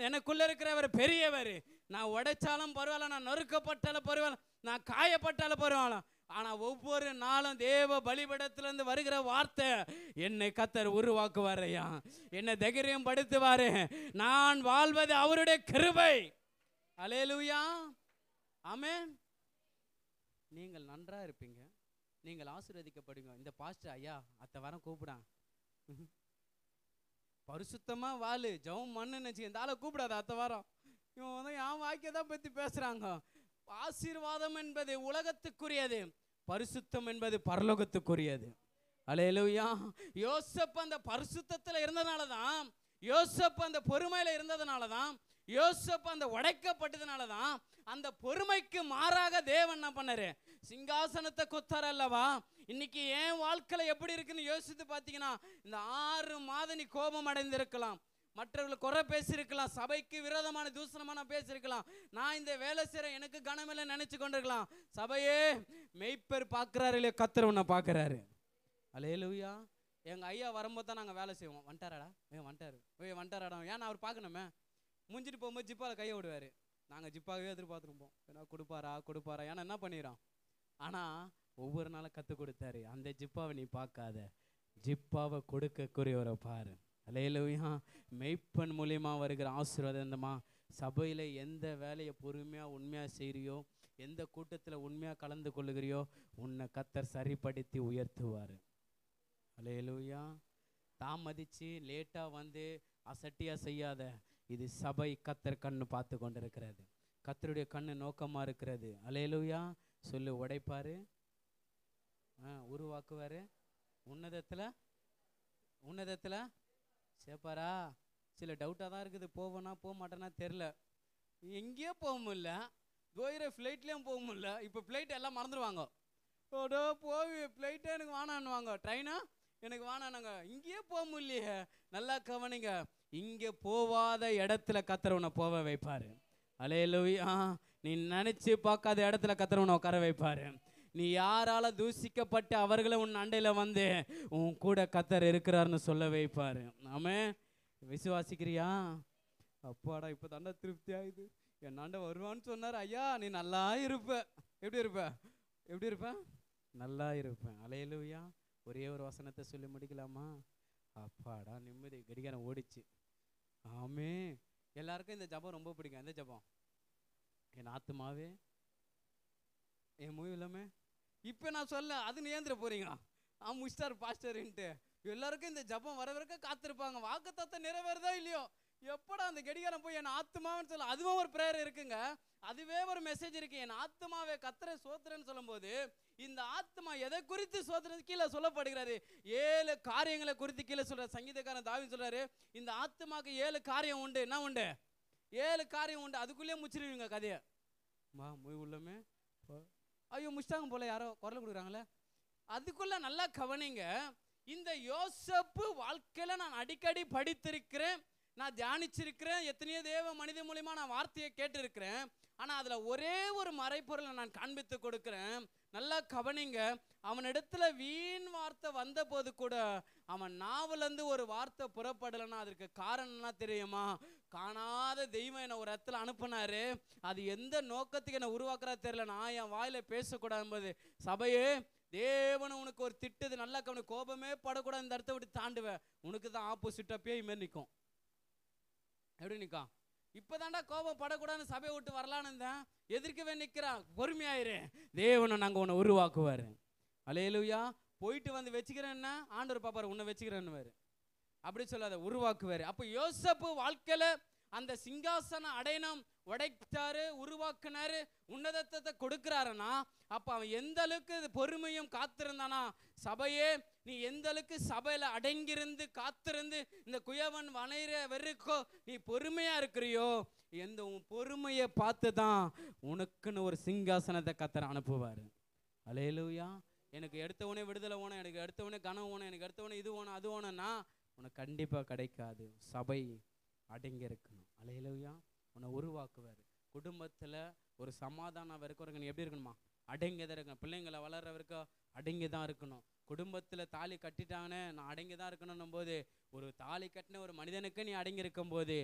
எனக்குள்ள இருக்கிறவர் பெரியவர். நான் உடைச்சாலும் பரவாயில்ல, நான் நொறுக்கப்பட்டாலும் பரவாயில்ல, நான் காயப்பட்டாலும் பரவாயில்ல, ஆனால் ஒவ்வொரு நாளும் தேவ பலிபீடத்திலிருந்து வருகிற வார்த்தை என்னை கர்த்தர் உருவாக்குவாரையா, என்னை தைரியம் படுத்துவாரு. நான் வாழ்வது அவருடைய கிருபை. அல்லேலூயா. ஆமென். நீங்கள் நன்றாக இருப்பீங்க, நீங்கள் ஆசீர்வதிக்கப்படுங்க. இந்த பாஸ்டர் ஐயா அத்தை வாரம் கூப்பிடான், பரிசுத்தமாக வாழு, ஜெபம் பண்ணுன்னு வச்சு இந்த ஆளை கூப்பிடாத அத்தை வாரம். இவன் வந்து என் வாக்கியத்தை பற்றி பேசுகிறாங்க. ஆசீர்வாதம் என்பது உலகத்துக்குரியது, பரிசுத்தம் என்பது பரலோகத்துக்குரியது. அல்லேலூயா. யோசேப்பு அந்த பரிசுத்தத்தில் இருந்ததுனால தான், யோசேப்பு அந்த பொறுமையில் இருந்ததுனால தான், யோசேப்பு அந்த உடைக்கப்பட்டதுனால தான், அந்த பொறுமைக்கு மாறாக தேவன் என்ன பண்ணாரு, சிங்காசனத்தை கொத்தார் அல்லவா. இன்னைக்கு என் வாழ்க்கையில் எப்படி இருக்குன்னு யோசித்து பார்த்தீங்கன்னா, இந்த 6 மாதம் நீ கோபம் அடைந்திருக்கலாம், மற்றவர்களை குறை பேசியிருக்கலாம், சபைக்கு விரோதமான தூசணமான பேசியிருக்கலாம், நான் இந்த வேலை செய்கிறேன் எனக்கு கனமில்லை நினைச்சு கொண்டிருக்கலாம். சபையே மெய்ப்பர் பார்க்குறாரு இல்லையா, கர்த்தர் உன்னை பார்க்குறாரு. அல்லேலூயா. எங்கள் ஐயா வரும்போது தான் நாங்கள் வேலை செய்வோம். வந்துட்டாராடா, வந்துட்டாராடா, ஏன்னா அவர் பார்க்கணுமே. முடிஞ்சிட்டு போகும்போது ஜிப்பாவில் கையை விடுவார், நாங்கள் ஜிப்பாகவே எதிர்பார்த்துருப்போம், ஏன்னா கொடுப்பாரா, ஏன்னா என்ன பண்ணிடுறோம். ஆனால் ஒவ்வொரு நாளும் கற்றுக் கொடுத்தாரு, அந்த ஜிப்பாவை நீ பார்க்காத, ஜிப்பாவை கொடுக்கக்கூடியவரை பாரு. அல்லேலூயா. மெய்ப்பன் மூலியமாக வருகிற ஆசீர்வாதம் இந்தமா சபையில் எந்த வேலையை பொறுமையாக உண்மையாக செய்கிறியோ, எந்த கூட்டத்தில் உண்மையாக கலந்து கொள்ளுகிறியோ, உன்னை கர்த்தர் சரிப்படுத்தி உயர்த்துவார். அல்லேலூயா. தாமதிச்சு லேட்டாக வந்து அசட்டியாக செய்யாத, இது சபை கர்த்தர் கண்ணு பார்த்து கொண்டு இருக்கிறது, கர்த்தருடைய கண்ணு நோக்கமாக இருக்கிறது. அல்லேலூயா. சொல்லு, உடைப்பார், உருவாக்குவார், உன்னதத்தில் சேப்பாரா. சில டவுட்டாக தான் இருக்குது, போவேனா போக மாட்டேன்னா தெரில, எங்கேயோ போக முடியல, துவைர ஃப்ளைட்லேயும் போக முடியல. இப்போ ஃப்ளைட் எல்லாம் மறந்துடுவாங்க, ஓடோ போய் ஃப்ளைட்டே எனக்கு வானான்னுவாங்க, ட்ரெயினா எனக்கு வானானாங்க, இங்கேயே போக முடியலையே. நல்லா கவனிங்க, இங்கே போவாத இடத்துல கர்த்தர் உன்னை போக வைப்பார். அல்லேலூயா. நீ நினச்சி பார்க்காத இடத்துல கர்த்தர் உன்னை உட்கார வைப்பார். நீ யாரால தூசிக்கப்பட்டு அவர்களை உன் அண்டையில் வந்து உன் கூட கர்த்தர் இருக்கிறாருன்னு சொல்ல வைப்பார். ஆமென். விசுவாசிக்கிறியா? அப்பாடா, இப்போ தாண்டா திருப்தி ஆகுது. என் ஆண்ட வருவான்னு சொன்னார். ஐயா நீ நல்லா இருப்ப. எப்படி இருப்ப? நல்லா இருப்பேன். அல்லேலூயா. ஒரே ஒரு வசனத்தை சொல்லி முடிக்கலாமா? அப்பாடா நிம்மதி, கடிகாரம் ஓடிச்சு. ஆமே. எல்லாருக்கும் இந்த ஜபம் ரொம்ப பிடிக்கும். எந்த ஜபம்? என் ஆத்துமாவே என் மூவிலமே. இப்போ நான் சொல்ல அது நேர்ந்துட போறீங்களா? முஸ்டார் பாஸ்டர்ன்ட்டு எல்லாருக்கும் இந்த ஜபம் வர வரைக்கும் காத்திருப்பாங்க. வாக்குத்தத்தை நிறைவேறதோ இல்லையோ, எப்படா அந்த கடிகாரம் போய் என் ஆத்துமான்னு சொல்ல, அதுவும் ஒரு ப்ரேயர் இருக்குங்க, அதுவே ஒரு மெசேஜ் இருக்கு. என் ஆத்துமாவே கர்த்தரை சோத்திரன்னு சொல்லும் போது, இந்த ஆத்மா எதை குறித்து சோத்திரம் கீழே சொல்லப்படுகிறது? 7 காரியங்களை குறித்து கீழே சொல்ற சங்கீதக்காரன் தாவீது சொல்றாரு, இந்த ஆத்மாக்கு 7 காரியம் உண்டு. என்ன உண்டு? 7 காரியம் உண்டு. அதுக்குள்ளேயே முச்சிருவீங்க கதையை. மொய் உள்ளமே ஐயோ முச்சிட்டாங்க போல, யாரோ குரல் கொடுக்குறாங்களே. அதுக்குள்ள நல்லா கவனிங்க. இந்த யோசேப்பு வாழ்க்கையில நான் அடிக்கடி படித்திருக்கிறேன், நான் தியானிச்சிருக்கிறேன், எத்தனையோ தேவ மனித மூலியமா நான் வார்த்தையை கேட்டிருக்கிறேன். ஆனால் அதில் ஒரே ஒரு மறைப்பொருளை நான் காண்பித்து கொடுக்குறேன். நல்லா கவனிங்க. அவனிடத்துல வீண் வார்த்தை வந்த போது கூட அவன் நாவிலேருந்து ஒரு வார்த்தை புறப்படலைன்னா அதற்கு காரணம் என்ன தெரியுமா? காணாத தெய்வம் என்னை ஒரு இடத்துல அனுப்புனாரு, அது எந்த நோக்கத்துக்கு என்னை உருவாக்குறா தெரியல, நான் என் வாயில பேசக்கூடாது என்பது. சபையே, தேவனை உனக்கு ஒரு திட்டுது, நல்லா கவனி. கோபமே படக்கூடாது, இந்த இடத்த விட்டு தாண்டுவேன். உனக்கு தான் ஆப்போசிட்டாக பேய் மாரி நிற்கும். எப்படி நிற்கும்? இப்போதாண்டா கோபம் படக்கூடாதுன்னு சபையை விட்டு வரலான்னு இருந்தேன், எதிர்க்கவே நிற்கிறான். பொறுமையாயிரு, தேவனை நாங்கள் உன்னை உருவாக்குவார். அல்லேலூயா. போயிட்டு வந்து வச்சுக்கிறேன்னா ஆண்டவர் பாப்பாரு, உன்னை வச்சுக்கிறேன்னு அப்படி சொல்லாத, உருவாக்குவார். அப்போ யோசேப்பு வாழ்க்கையில் அந்த சிங்காசனம் அடையணும், உடைத்தாரு, உருவாக்குனாரு, உன்னதத்தை கொடுக்குறாருன்னா அப்போ அவன் எந்த அளவுக்கு பொறுமையும் காத்திருந்தானா? சபையே, நீ எந்த அளவுக்கு சபையில் அடங்கியிருந்து காத்திருந்து இந்த குயவன் வனைகிற வெறுக்கோ நீ பொறுமையாக இருக்கிறியோ, எந்த உன் பொறுமையை பார்த்து தான் உனக்குன்னு ஒரு சிங்காசனத்தை கர்த்தர் அனுப்புவார். அல்லேலூயா. எனக்கு எடுத்தவனே விடுதலை ஓணும், எனக்கு எடுத்தவனே கனவு ஓணும், எனக்கு எடுத்தவனே இது ஓணும் அது ஓணும்னா உனக்கு கண்டிப்பாக கிடைக்காது. சபை அடங்கி இருக்கணும். அல்லேலூயா. உன்னை உருவாக்குவார். குடும்பத்தில் ஒரு சமாதானம் வரைக்கும் நீ எப்படி இருக்கணுமா? அடங்கி தான் இருக்கணும். பிள்ளைங்களை வளர்ற வரைக்கும் அடங்கி தான் இருக்கணும். குடும்பத்தில் தாலி கட்டிட்டாங்கன்னு நான் அடங்கி தான் இருக்கணும் போது, ஒரு தாலி கட்டின ஒரு மனிதனுக்கு நீ அடங்கி இருக்கும் போது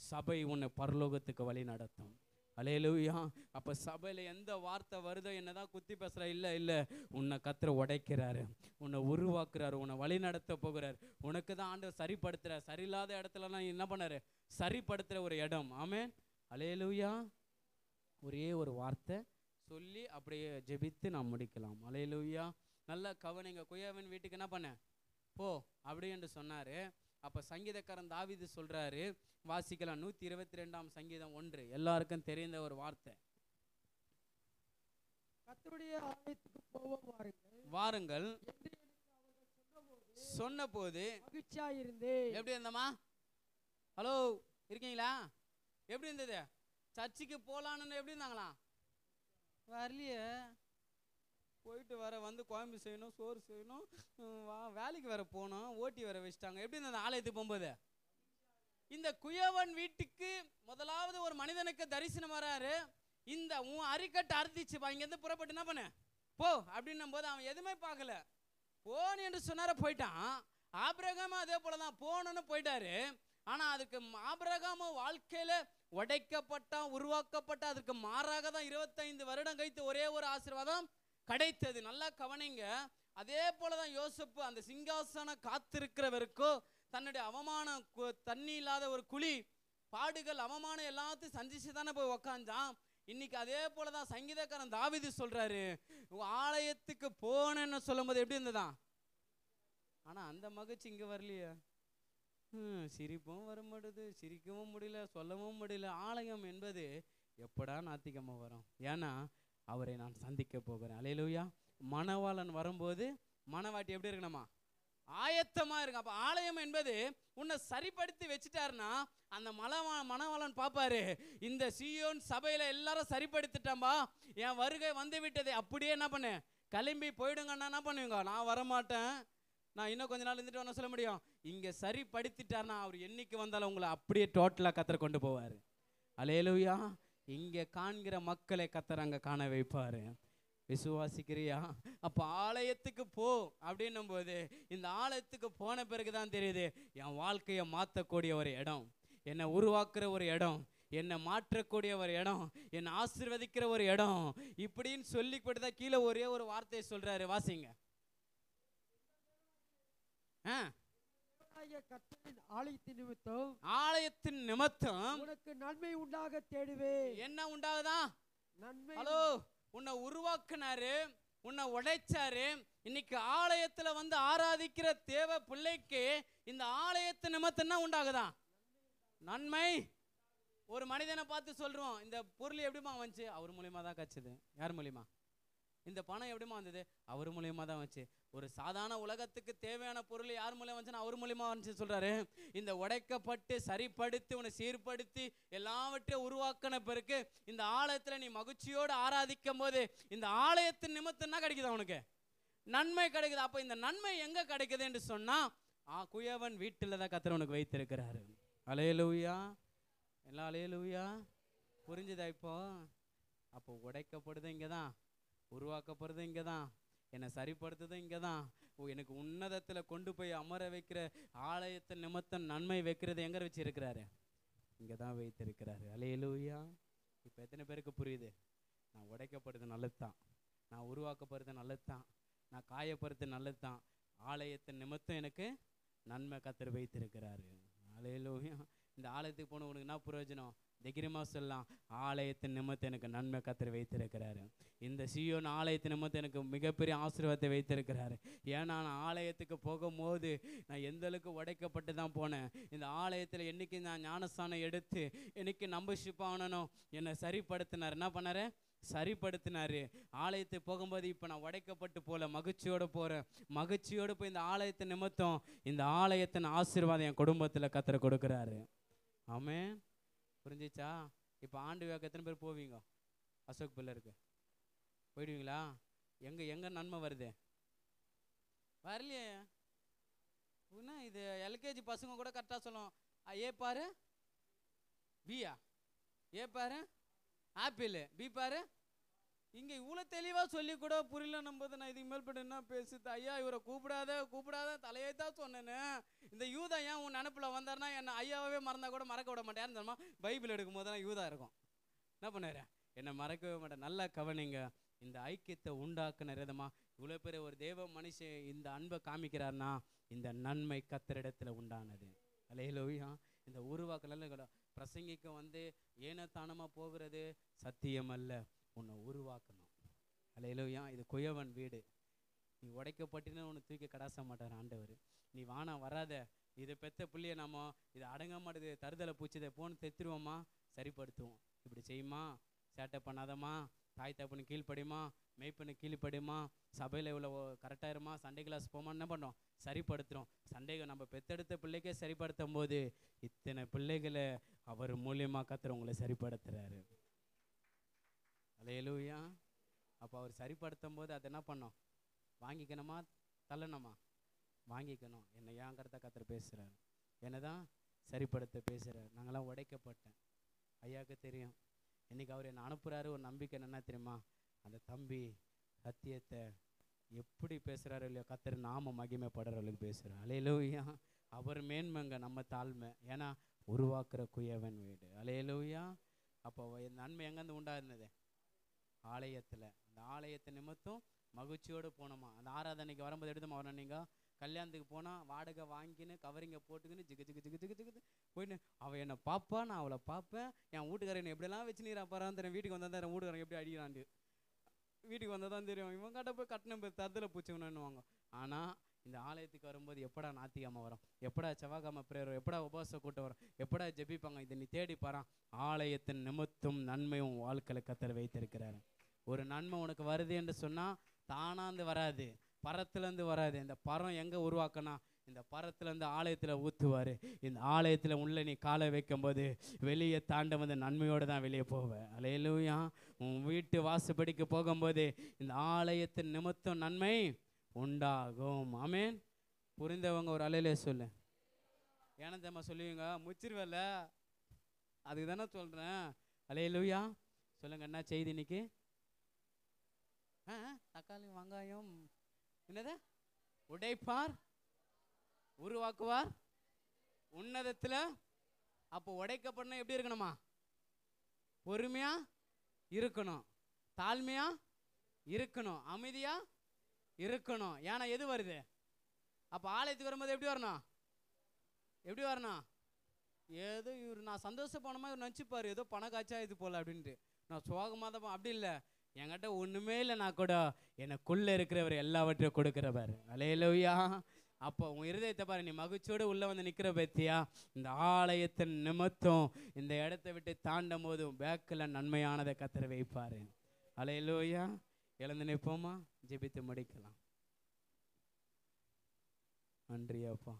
சபை உன்னை பரலோகத்துக்கு வழி நடத்தும். அல்லேலூயா. அப்போ சபையில் எந்த வார்த்தை வருதோ என்னதான் குத்தி பேசுகிற, இல்லை உன்னை கர்த்தர் உடைக்கிறாரு, உன்னை உருவாக்குறாரு, உன்னை வழி நடத்த போகிறார். உனக்கு தான் ஆண்டவர் சரிப்படுத்துகிறார். சரியில்லாத இடத்துலலாம் என்ன பண்ணாரு? சரிப்படுத்துகிற ஒரு இடம். ஆமென். அல்லேலூயா. ஒரே ஒரு வார்த்தை சொல்லி அப்படியே ஜெபித்து நாம் முடிக்கலாம். அல்லேலூயா. நல்லா கவனிங்க. குயவன் வீட்டுக்கு என்ன பண்ண போ அப்படி என்று சொன்னார். அப்போ சங்கீதக்காரன் தாவீது சொல்கிறாரு, வாசிக்கலாம். 122ஆம் சங்கீதம் 1. எல்லாருக்கும் தெரிந்த ஒரு வார்த்தை. கர்த்தருடைய ஆலயத்துக்கு போவோம் வாருங்கள் சொன்னபோது மகிழ்ச்சியாயிருந்தேன். எப்படி இருந்தம்மா? ஹலோ, இருக்கீங்களா? எப்படி இருந்தது? சர்ச்சுக்கு போகலான்னு எப்படி இருந்தாங்களா? வரலையே. போயிட்டு வர வந்து குழம்பு செய்யணும், சோறு செய்யணும், வேலைக்கு வேற போகணும், ஓட்டி வேற வச்சுட்டாங்க. எப்படி இருந்தது ஆலயத்துக்கு போகும்போது? இந்த குயவன் வீட்டுக்கு முதலாவது ஒரு மனிதனுக்கு தரிசனம் வராரு. இந்த உன் அரிக்கட்டை அறுத்திச்சுப்பா, இங்கேருந்து புறப்பட்டு என்ன பண்ண போ அப்படின்னும் போது அவன் எதுவுமே பார்க்கல. போன்னு என்று சொன்னார போயிட்டான். ஆபிரகாமும் அதே போல தான் போகணுன்னு போயிட்டாரு. ஆனால் அதுக்கு ஆபிரகாமும் வாழ்க்கையில் உடைக்கப்பட்டான், உருவாக்கப்பட்ட அதற்கு மாறாக தான் 25 வருடம் கழித்து ஒரே ஒரு ஆசீர்வாதம் கிடைத்தது. நல்லா கவனிங்க. அதே போல தான் யோசேப்பு அந்த சிங்காசனம் காத்திருக்கிறவருக்கோ தன்னுடைய அவமானம், தண்ணி இல்லாத ஒரு குழி, பாடுகள், அவமானம் எல்லாத்தையும் சந்திச்சு தானே போய் உக்காந்தான். இன்னைக்கு அதே போல தான் சங்கீதக்காரன் தாவீது சொல்றாரு, ஆலயத்துக்கு போனேன்னு சொல்லும் போது எப்படி இருந்ததா? ஆனா அந்த மகிழ்ச்சி இங்க வரலையே. சிரிப்பும் வர மாட்டுது, சிரிக்கவும் முடியல, சொல்லவும் முடியல. ஆலயம் என்பது எப்படா ஞாயிற்றுக்கிழமை வரும்? ஏன்னா அவரை நான் சந்திக்க போகிறேன். அல்லேலூயா. மணவாளன் வரும்போது மணவாட்டி எப்படி இருக்கணுமா? ஆயத்தமா இருக்கு. அப்ப ஆலயம் என்பது உன்னை சரிப்படுத்தி வச்சுட்டாருன்னா அந்த மணவாளன் பார்ப்பாரு, இந்த சீயோன் சபையில எல்லாரும் சரிப்படுத்திட்டாம்பா, என் வருகை வந்து விட்டது. அப்படியே என்ன பண்ணு, கிளம்பி போயிடுங்கன்னா என்ன பண்ணுவீங்க? நான் வரமாட்டேன், நான் இன்னும் கொஞ்ச நாள் இருந்துட்டு வரணும் சொல்ல முடியும். இங்கே சரிப்படுத்திட்டார்னா அவர் என்னைக்கு வந்தாலும் உங்களை அப்படியே டோட்டலாக கத்தரை கொண்டு போவார். அல்லேலூயா. இங்கே காண்கிற மக்களை கத்தர் அங்கே காண வைப்பார். விசுவாசிக்கிறியா? அப்போ ஆலயத்துக்கு போ அப்படின்னும் போது இந்த ஆலயத்துக்கு போன பிறகு தான் தெரியுது என் வாழ்க்கையை மாற்றக்கூடிய ஒரு இடம், என்னை உருவாக்குற ஒரு இடம், என்னை மாற்றக்கூடிய ஒரு இடம், என்னை ஆசீர்வதிக்கிற ஒரு இடம் இப்படின்னு சொல்லிக்கிட்டு தான் கீழே ஒரே ஒரு வார்த்தையை சொல்கிறாரு. வாசிங்க. ஆலயத்தின் நிமித்தம் உனக்கு நன்மை உண்டாக தேடுவேன். என்ன உண்டாகுதா? நன்மை. ஹலோ, உன்னை உருவாக்குனாரு, உன்னை உடைச்சாரு. இன்னைக்கு ஆலயத்துல வந்து ஆராதிக்கிற தேவ பிள்ளைக்கு இந்த ஆலயத்து நிமித்தம் என்ன உண்டாகுதா? நன்மை. ஒரு மனிதனை பார்த்து சொல்றோம், இந்த பொருள் எப்படிமா வந்துச்சு? அவர் மூலியமா தான் கச்சுது. யார் மூலியமா? இந்த பணம் எப்படிமா வந்தது? அவர் மூலியமா தான் வந்துச்சு. ஒரு சாதாரண உலகத்துக்கு தேவையான பொருள் யார் மூலியமா வந்துச்சுன்னா அவர் மூலியமா வந்துச்சு சொல்றாரு. இந்த உடைக்கப்பட்டு சரிப்படுத்தி உன்னை சீர்படுத்தி எல்லாவற்றையும் உருவாக்கின பிறகு இந்த ஆலயத்துல நீ மகிழ்ச்சியோடு ஆராதிக்கும் போது இந்த ஆலயத்தின் நிமித்தம் என்ன கிடைக்குது? அவனுக்கு நன்மை கிடைக்குது. அப்போ இந்த நன்மை எங்க கிடைக்குது என்று சொன்னா குயவன் வீட்டில் தான் கர்த்தர் உனக்கு வைத்திருக்கிறாரு. அல்லேலூயா. எல்லாம் அல்லேலூயா. புரிஞ்சுதா இப்போ? அப்போ உடைக்கப்படுது இங்கே தான், உருவாக்கப்படுறது இங்கே தான், என்னை சரிப்படுத்துறது இங்கே தான். எனக்கு உன்னதத்தில் கொண்டு போய் அமர வைக்கிற ஆலயத்தை நிமித்தம் நன்மை வைக்கிறது எங்கே வச்சிருக்கிறாரு? இங்கே தான் வைத்திருக்கிறாரு. அல்லேலூயா. இப்போ எத்தனை பேருக்கு புரியுது? நான் உடைக்கப்படுறது நல்லது தான், நான் உருவாக்கப்படுறது நல்லது தான், நான் காயப்படுறது நல்லது தான். ஆலயத்தின் நிமித்தம் எனக்கு நன்மை கர்த்தர் வைத்திருக்கிறாரு. அல்லேலூயா. இந்த ஆலயத்துக்கு போன உனக்கு என்ன பிரயோஜனம்? தைரியமாக சொல்லலாம், ஆலயத்தின் நிமித்தம் எனக்கு நன்மை கர்த்தர் வைத்திருக்கிறாரு. இந்த சீயோன் ஆலயத்தின் நிமித்தம் எனக்கு மிகப்பெரிய ஆசீர்வாதத்தை வைத்திருக்கிறாரு. ஏன்னா நான் ஆலயத்துக்கு போகும்போது நான் எந்த அளவுக்கு உடைக்கப்பட்டு தான் போனேன். இந்த ஆலயத்தில் என்னைக்கு நான் ஞானஸ்தானம் எடுத்து என்னைக்கு நம்பர்ஷிப் ஆகணும் என்னை சரிப்படுத்தினார். என்ன பண்ணாரு? சரிப்படுத்தினாரு. ஆலயத்துக்கு போகும்போது இப்போ நான் உடைக்கப்பட்டு போல மகிழ்ச்சியோடு போகிறேன். மகிழ்ச்சியோடு போய் இந்த ஆலயத்தின் நிமித்தம் இந்த ஆலயத்தின் ஆசீர்வாதம் என் குடும்பத்தில் கர்த்தர் கொடுக்குறாரு. ஆமென். புரிஞ்சிச்சா? இப்போ ஆண்டு விழாக்கு எத்தனை பேர் போவீங்க? அசோக் பில்லருக்கு போயிடுவீங்களா? எங்கே நன்மை வருது? வரலையே. இது எல்கேஜி பசங்க கூட கரெக்டாக சொல்லும், ஏ பாரு பியா? ஏ பாரு ஆப்பிள், பி பாரு. இங்கே இவ்வளோ தெளிவாக சொல்லி கூட புரியல நம்போது நான் இதுக்கு மேல்பட்டு என்ன பேசுது? ஐயா இவரை கூப்பிடாத தலையை தான் சொன்னேன்னு. இந்த யூதா ஏன் உன் நினப்பில் வந்தார்னா என்ன ஐயாவே மறந்தா கூட மறக்க விட மாட்டேன்னு தெரியுமா? பைபிள் எடுக்கும் போது தான் யூதா இருக்கும். என்ன பண்ணுற? என்னை மறக்கவே மாட்டேன். நல்லா கவனிங்க. இந்த ஐக்கியத்தை உண்டாக்குன விதமா இவ்வளோ பேர் ஒரு தேவ மனுஷன் இந்த அன்பை காமிக்கிறார்னா இந்த நன்மை கர்த்தரிடத்துல உண்டானது. அல்லேலூயா. இந்த உருவாக்கல பிரசங்கிக்க வந்து ஏனத்தானமாக போகிறது சத்தியம் அல்ல, உன்னை உருவாக்கணும். அல்லேலூயா. இது குயவன் வீடு. நீ உடைக்கப்பட்டின்னு உன்னை தூக்கி கடாச மாட்டார் ஆண்டவர். நீ வானா வராத, இதை பெத்த பிள்ளைய நம்ம இதை அடங்க மாட்டேது தருதலை பூச்சிதை போன்னு தெத்துருவோமா, சரிப்படுத்துவோம். இப்படி செய்யுமா, சேட்டை பண்ணாதம்மா, தாய் தப்புன்னு கீழ்ப்படியுமா, மெய்ப்பண்ணு கீழ்ப்படியுமா, சபையில் இவ்வளோ கரெக்டாயிருமா, சண்டே கிளாஸ் போமா, என்ன பண்ணோம், சரிப்படுத்துகிறோம். சண்டைகள் நம்ம பெத்தெடுத்த பிள்ளைக்கே சரிப்படுத்தும் போது இத்தனை பிள்ளைகளை அவர் மூலியமாக கர்த்தர் உங்களை சரிப்படுத்துகிறாரு. அல்லேலூயா. அப்போ அவர் சரிப்படுத்தும் போது அதை என்ன பண்ணோம், வாங்கிக்கணுமா தள்ளணுமா? வாங்கிக்கணும். என்னை ஏன் கர்த்தர் பேசுகிறார், என்ன தான் சரிப்படுத்த பேசுகிறார். நாங்களாம் உடைக்கப்பட்டேன். ஐயாவுக்கு தெரியும். இன்றைக்கி அவர் என்னை அனுப்புகிறாரு. ஒரு நம்பிக்கை என்ன தெரியுமா, அந்த தம்பி சத்தியத்தை எப்படி பேசுகிறாரு இல்லையோ கர்த்தர் நாம மகிமைப்படுறவர்களுக்கு பேசுகிறார். அல்லேலூயா. அவர் மேன்மைங்க, நம்ம தாழ்மை. ஏன்னா உருவாக்குற குயவன் வீடு. அல்லேலூயா. அப்போ நன்மை எங்கேருந்து உண்டாயிருந்தது? ஆலயத்தில். அந்த ஆலயத்தை நிமித்தம் மகிழ்ச்சியோடு போனோமா. அந்த ஆராதனைக்கு வரும்போது எடுத்தோமா வரணும். நீங்கள் கல்யாணத்துக்கு போனால் வாடகை வாங்கின்னு கவரிங்கை போட்டுக்கின்னு ஜிகு ஜிகு ஜிகு ஜிகு ஜிகு போயின்னு அவள் என்னை பார்ப்பா, நான் அவளை பார்ப்பேன். என் வீட்டுக்காரன் என்னை எப்படிலாம் வச்சு நீரா பாரான்னு தெரியும். வீட்டுக்கு வந்தால் தான் என் வீட்டுக்காரன் எப்படி அடிக்கிறான்ட்டு வீட்டுக்கு வந்தால் தான் தெரியும். இவன் கிட்ட போய் கட்டின போய் தரத்தில் பூச்சவனுவாங்க. ஆனால் இந்த ஆலயத்துக்கு வரும்போது எப்படா ஞாயிற்றுக்கிழமை வரும், எப்படா செவ்வாய்க்கிழமை பிரேயர் வரும், எப்படா உபவாச கூட்டம் வரும், எப்படா ஜெபிப்பாங்க, இதை நீ தேடி பாரான். ஆலயத்தின் நிமித்தம் நன்மையும் வாழ்க்கையில் கர்த்தர் வைத்திருக்கிறாரு. ஒரு நன்மை உனக்கு வருது என்று சொன்னால் தானாந்து வராது, பரத்துலேருந்து வராது. இந்த பரம் எங்கே உருவாக்கனா, இந்த பரத்துலேருந்து ஆலயத்தில் ஊற்றுவார். இந்த ஆலயத்தில் உள்ள நீ காலை வைக்கும்போது வெளியே தாண்ட வந்து நன்மையோடு தான் வெளியே போவேன். அல்லேலூயா. உன் வீட்டு வாசப்படிக்கு போகும்போது இந்த ஆலயத்தின் நிமித்தம் நன்மை உண்டாகும். ஆமென். புரிந்தவங்க ஒரு அலையிலே சொல்லு. ஏன்னா தம்மா சொல்லுவீங்க முச்சிருவல்ல, அதுக்கு தானே சொல்கிறேன். அல்லேலூயா. சொல்லுங்க, என்ன செய்தி இன்னைக்கு? தக்காளி வெங்காயம் என்னது? உடைப்பார் உருவாக்குவார் உன்னதத்தில். அப்போ உடைக்கப்படணும் எப்படி இருக்கணுமா? பொறுமையா இருக்கணும், தாழ்மையா இருக்கணும், அமைதியா இருக்கணும். ஏன்னா எது வருது? அப்போ ஆலயத்துக்கு வரும்போது எப்படி வரணும்? எப்படி வரணும்? ஏதோ இவர் நான் சந்தோஷப்படமா இவர் நினச்சிப்பார், ஏதோ பண காய்ச்சா இது போல அப்படின்ட்டு. நான் சோகமாக தான். அப்படி இல்லை. என்கிட்ட ஒன்றுமே இல்லைனா கூட எனக்குள்ளே இருக்கிறவர் எல்லாவற்றையும் கொடுக்குறவர். அல்லேலூயா. அப்போ உன் இருதயத்தை பாரு, நீ மகிழ்ச்சியோடு உள்ளே வந்து நிற்கிற பத்தியா. இந்த ஆலயத்தின் நிமித்தம் இந்த இடத்த விட்டு தாண்டும் போது பேக்கில் நன்மையானதை கர்த்தர் வைப்பார். அல்லேலூயா. எழுந்து நிற்போமா, ஜெபித்து முடிக்கலாம். நன்றி அப்பா.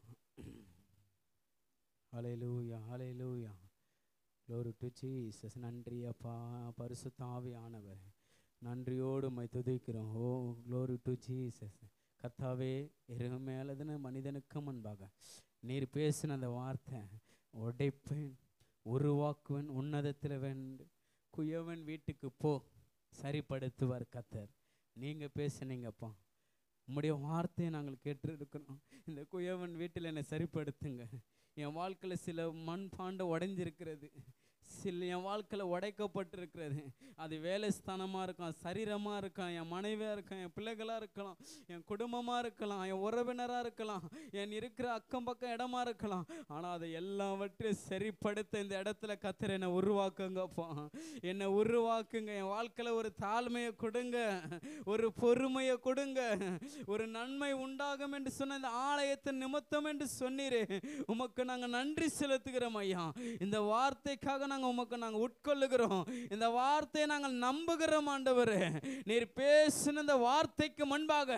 அல்லேலூயா. அல்லேலூயா. Glory to Jesus. நன்றி அப்பா. பரிசுத்த ஆவியானவர், நன்றியோடு உம்மை துதிக்கிறோம். ஓ glory to Jesus. கர்த்தாவே, எருமையானதுன்னு மனிதனுக்கு முன்பாக நீர் பேசின அந்த வார்த்தை, உடைப்பேன் உருவாக்குவேன் உன்னதத்தில் வேண்டு குயவன் வீட்டுக்கு போ, சரிப்படுத்துவார் கர்த்தர். நீங்கள் பேசுனீங்கப்பா. உம்முடைய வார்த்தையை நாங்கள் கேட்டுருக்கிறோம். இந்த குயவன் வீட்டில் என்னை சரிப்படுத்துங்க. என் வாழ்க்கையில் சில மண்பாண்டம் உடைஞ்சிருக்கிறது, சில என் வாழ்க்கையில் உடைக்கப்பட்டிருக்கிறது. அது வேலை ஸ்தானமாக இருக்கலாம், சரீரமாக இருக்கலாம், என் மனைவியாக இருக்கலாம், என் பிள்ளைகளாக இருக்கலாம், என் குடும்பமாக இருக்கலாம், என் உறவினராக இருக்கலாம், என் இருக்கிற அக்கம் பக்கம் இடமா இருக்கலாம். ஆனால் அதை எல்லாவற்றையும் சரிப்படுத்த இந்த இடத்துல கர்த்தர் என்னை உருவாக்குங்கப்பா. என்னை உருவாக்குங்க. என் வாழ்க்கையில் ஒரு தாழ்மையை கொடுங்க, ஒரு பொறுமையை கொடுங்க. ஒரு நன்மை உண்டாகும் என்று சொன்ன இந்த ஆலயத்தின் நிமித்தம் என்று சொன்னீரே, உமக்கு நாங்கள் நன்றி செலுத்துகிறோம் ஐயா. இந்த வார்த்தைக்காக நாங்கள் உட்கொள்ளுகிறோம். இந்த வார்த்தையை நாங்கள் நம்புகிறோம் ஆண்டவரே. நீர் பேசின இந்த வார்த்தைக்கு முன்பாக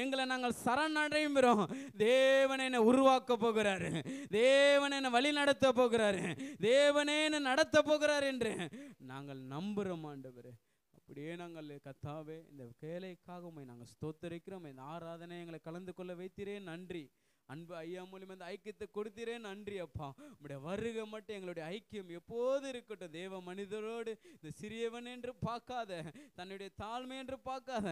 எங்களை நாங்கள் சரணடைகிறோம். தேவனே என்னை உருவாக்க போகிறாரு, தேவனே என்னை வழி நடத்த போகிறாரு, தேவனே என்னை நடத்த போகிறார் என்று நாங்கள் நம்புகிறோம் ஆண்டவரே. அப்படியே நாங்கள் கர்த்தாவே இந்த வேலைக்காக உம்மை நாங்கள் ஸ்தோத்தரிக்கிறோம். இந்த ஆராதனை எங்களை கலந்து கொள்ள வைத்தீரே நன்றி. அன்பு ஐயா மூலியமா இந்த ஐக்கியத்தை கொடுத்தீரே நன்றி அப்பா. உம்முடைய வருகை மட்டும் எங்களுடைய ஐக்கியம் எப்போது இருக்கட்டும். தேவ மனிதரோடு இந்த சிறியவன் என்று பார்க்காத, தன்னுடைய தாழ்மை என்று பார்க்காத,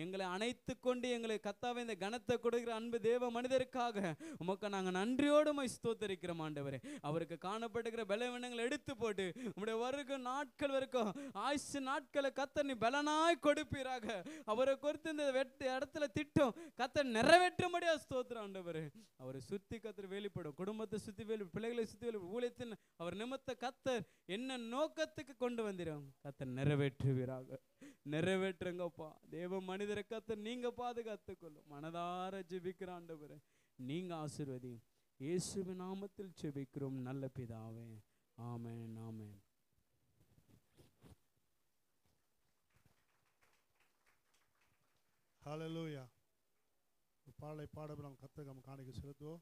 எங்களை அணைத்து கொண்டு எங்களை கத்தாவே இந்த கனத்தை கொடுக்கிற அன்பு தேவ மனிதருக்காக உமக்கு நாங்கள் நன்றியோடு ஸ்தோத்தரிக்கிறோம் ஆண்டவரே. அவருக்கு காணப்படுகிற பலவீனங்களை எடுத்து போட்டு உம்முடைய வருகை நாட்கள் வரைக்கும் ஆயுசு நாட்களை கத்தர் நீ பலனாய் கொடுப்பீராக. அவரை குறித்து இந்த இடத்துல திட்டம் கத்தர் நிறைவேற்றும்படியா ஸ்தோத்திரம் ஆண்டவரே. அவரை சுத்தி கத்தர் வெளிப்படும், குடும்பத்தை சுத்தி வெளிப்படும், பிள்ளைகளை சுத்தி வெளிப்படும், ஊழியத்தின் அவர் நிமித்த கத்தர் என்ன நோக்கத்துக்கு கொண்டு வந்திரும் கத்தர் நிறைவேற்றுவீராக. நிறைவேற்றுங்கப்பா. தேவ மனிதரை கத்தர் நீங்க பாதுகாத்துக் கொள்ளும். மனதார ஜெபிக்கிற ஆண்டவரே நீங்க ஆசீர்வதி. இயேசுவின் நாமத்தில் ஜெபிக்கிறோம் நல்ல பிதாவே. ஆமென் ஆமென். ஹல்லேலூயா. பாடலை பாட நாம் கர்த்தருக்கு காணிக்கை செலுத்துவோம்.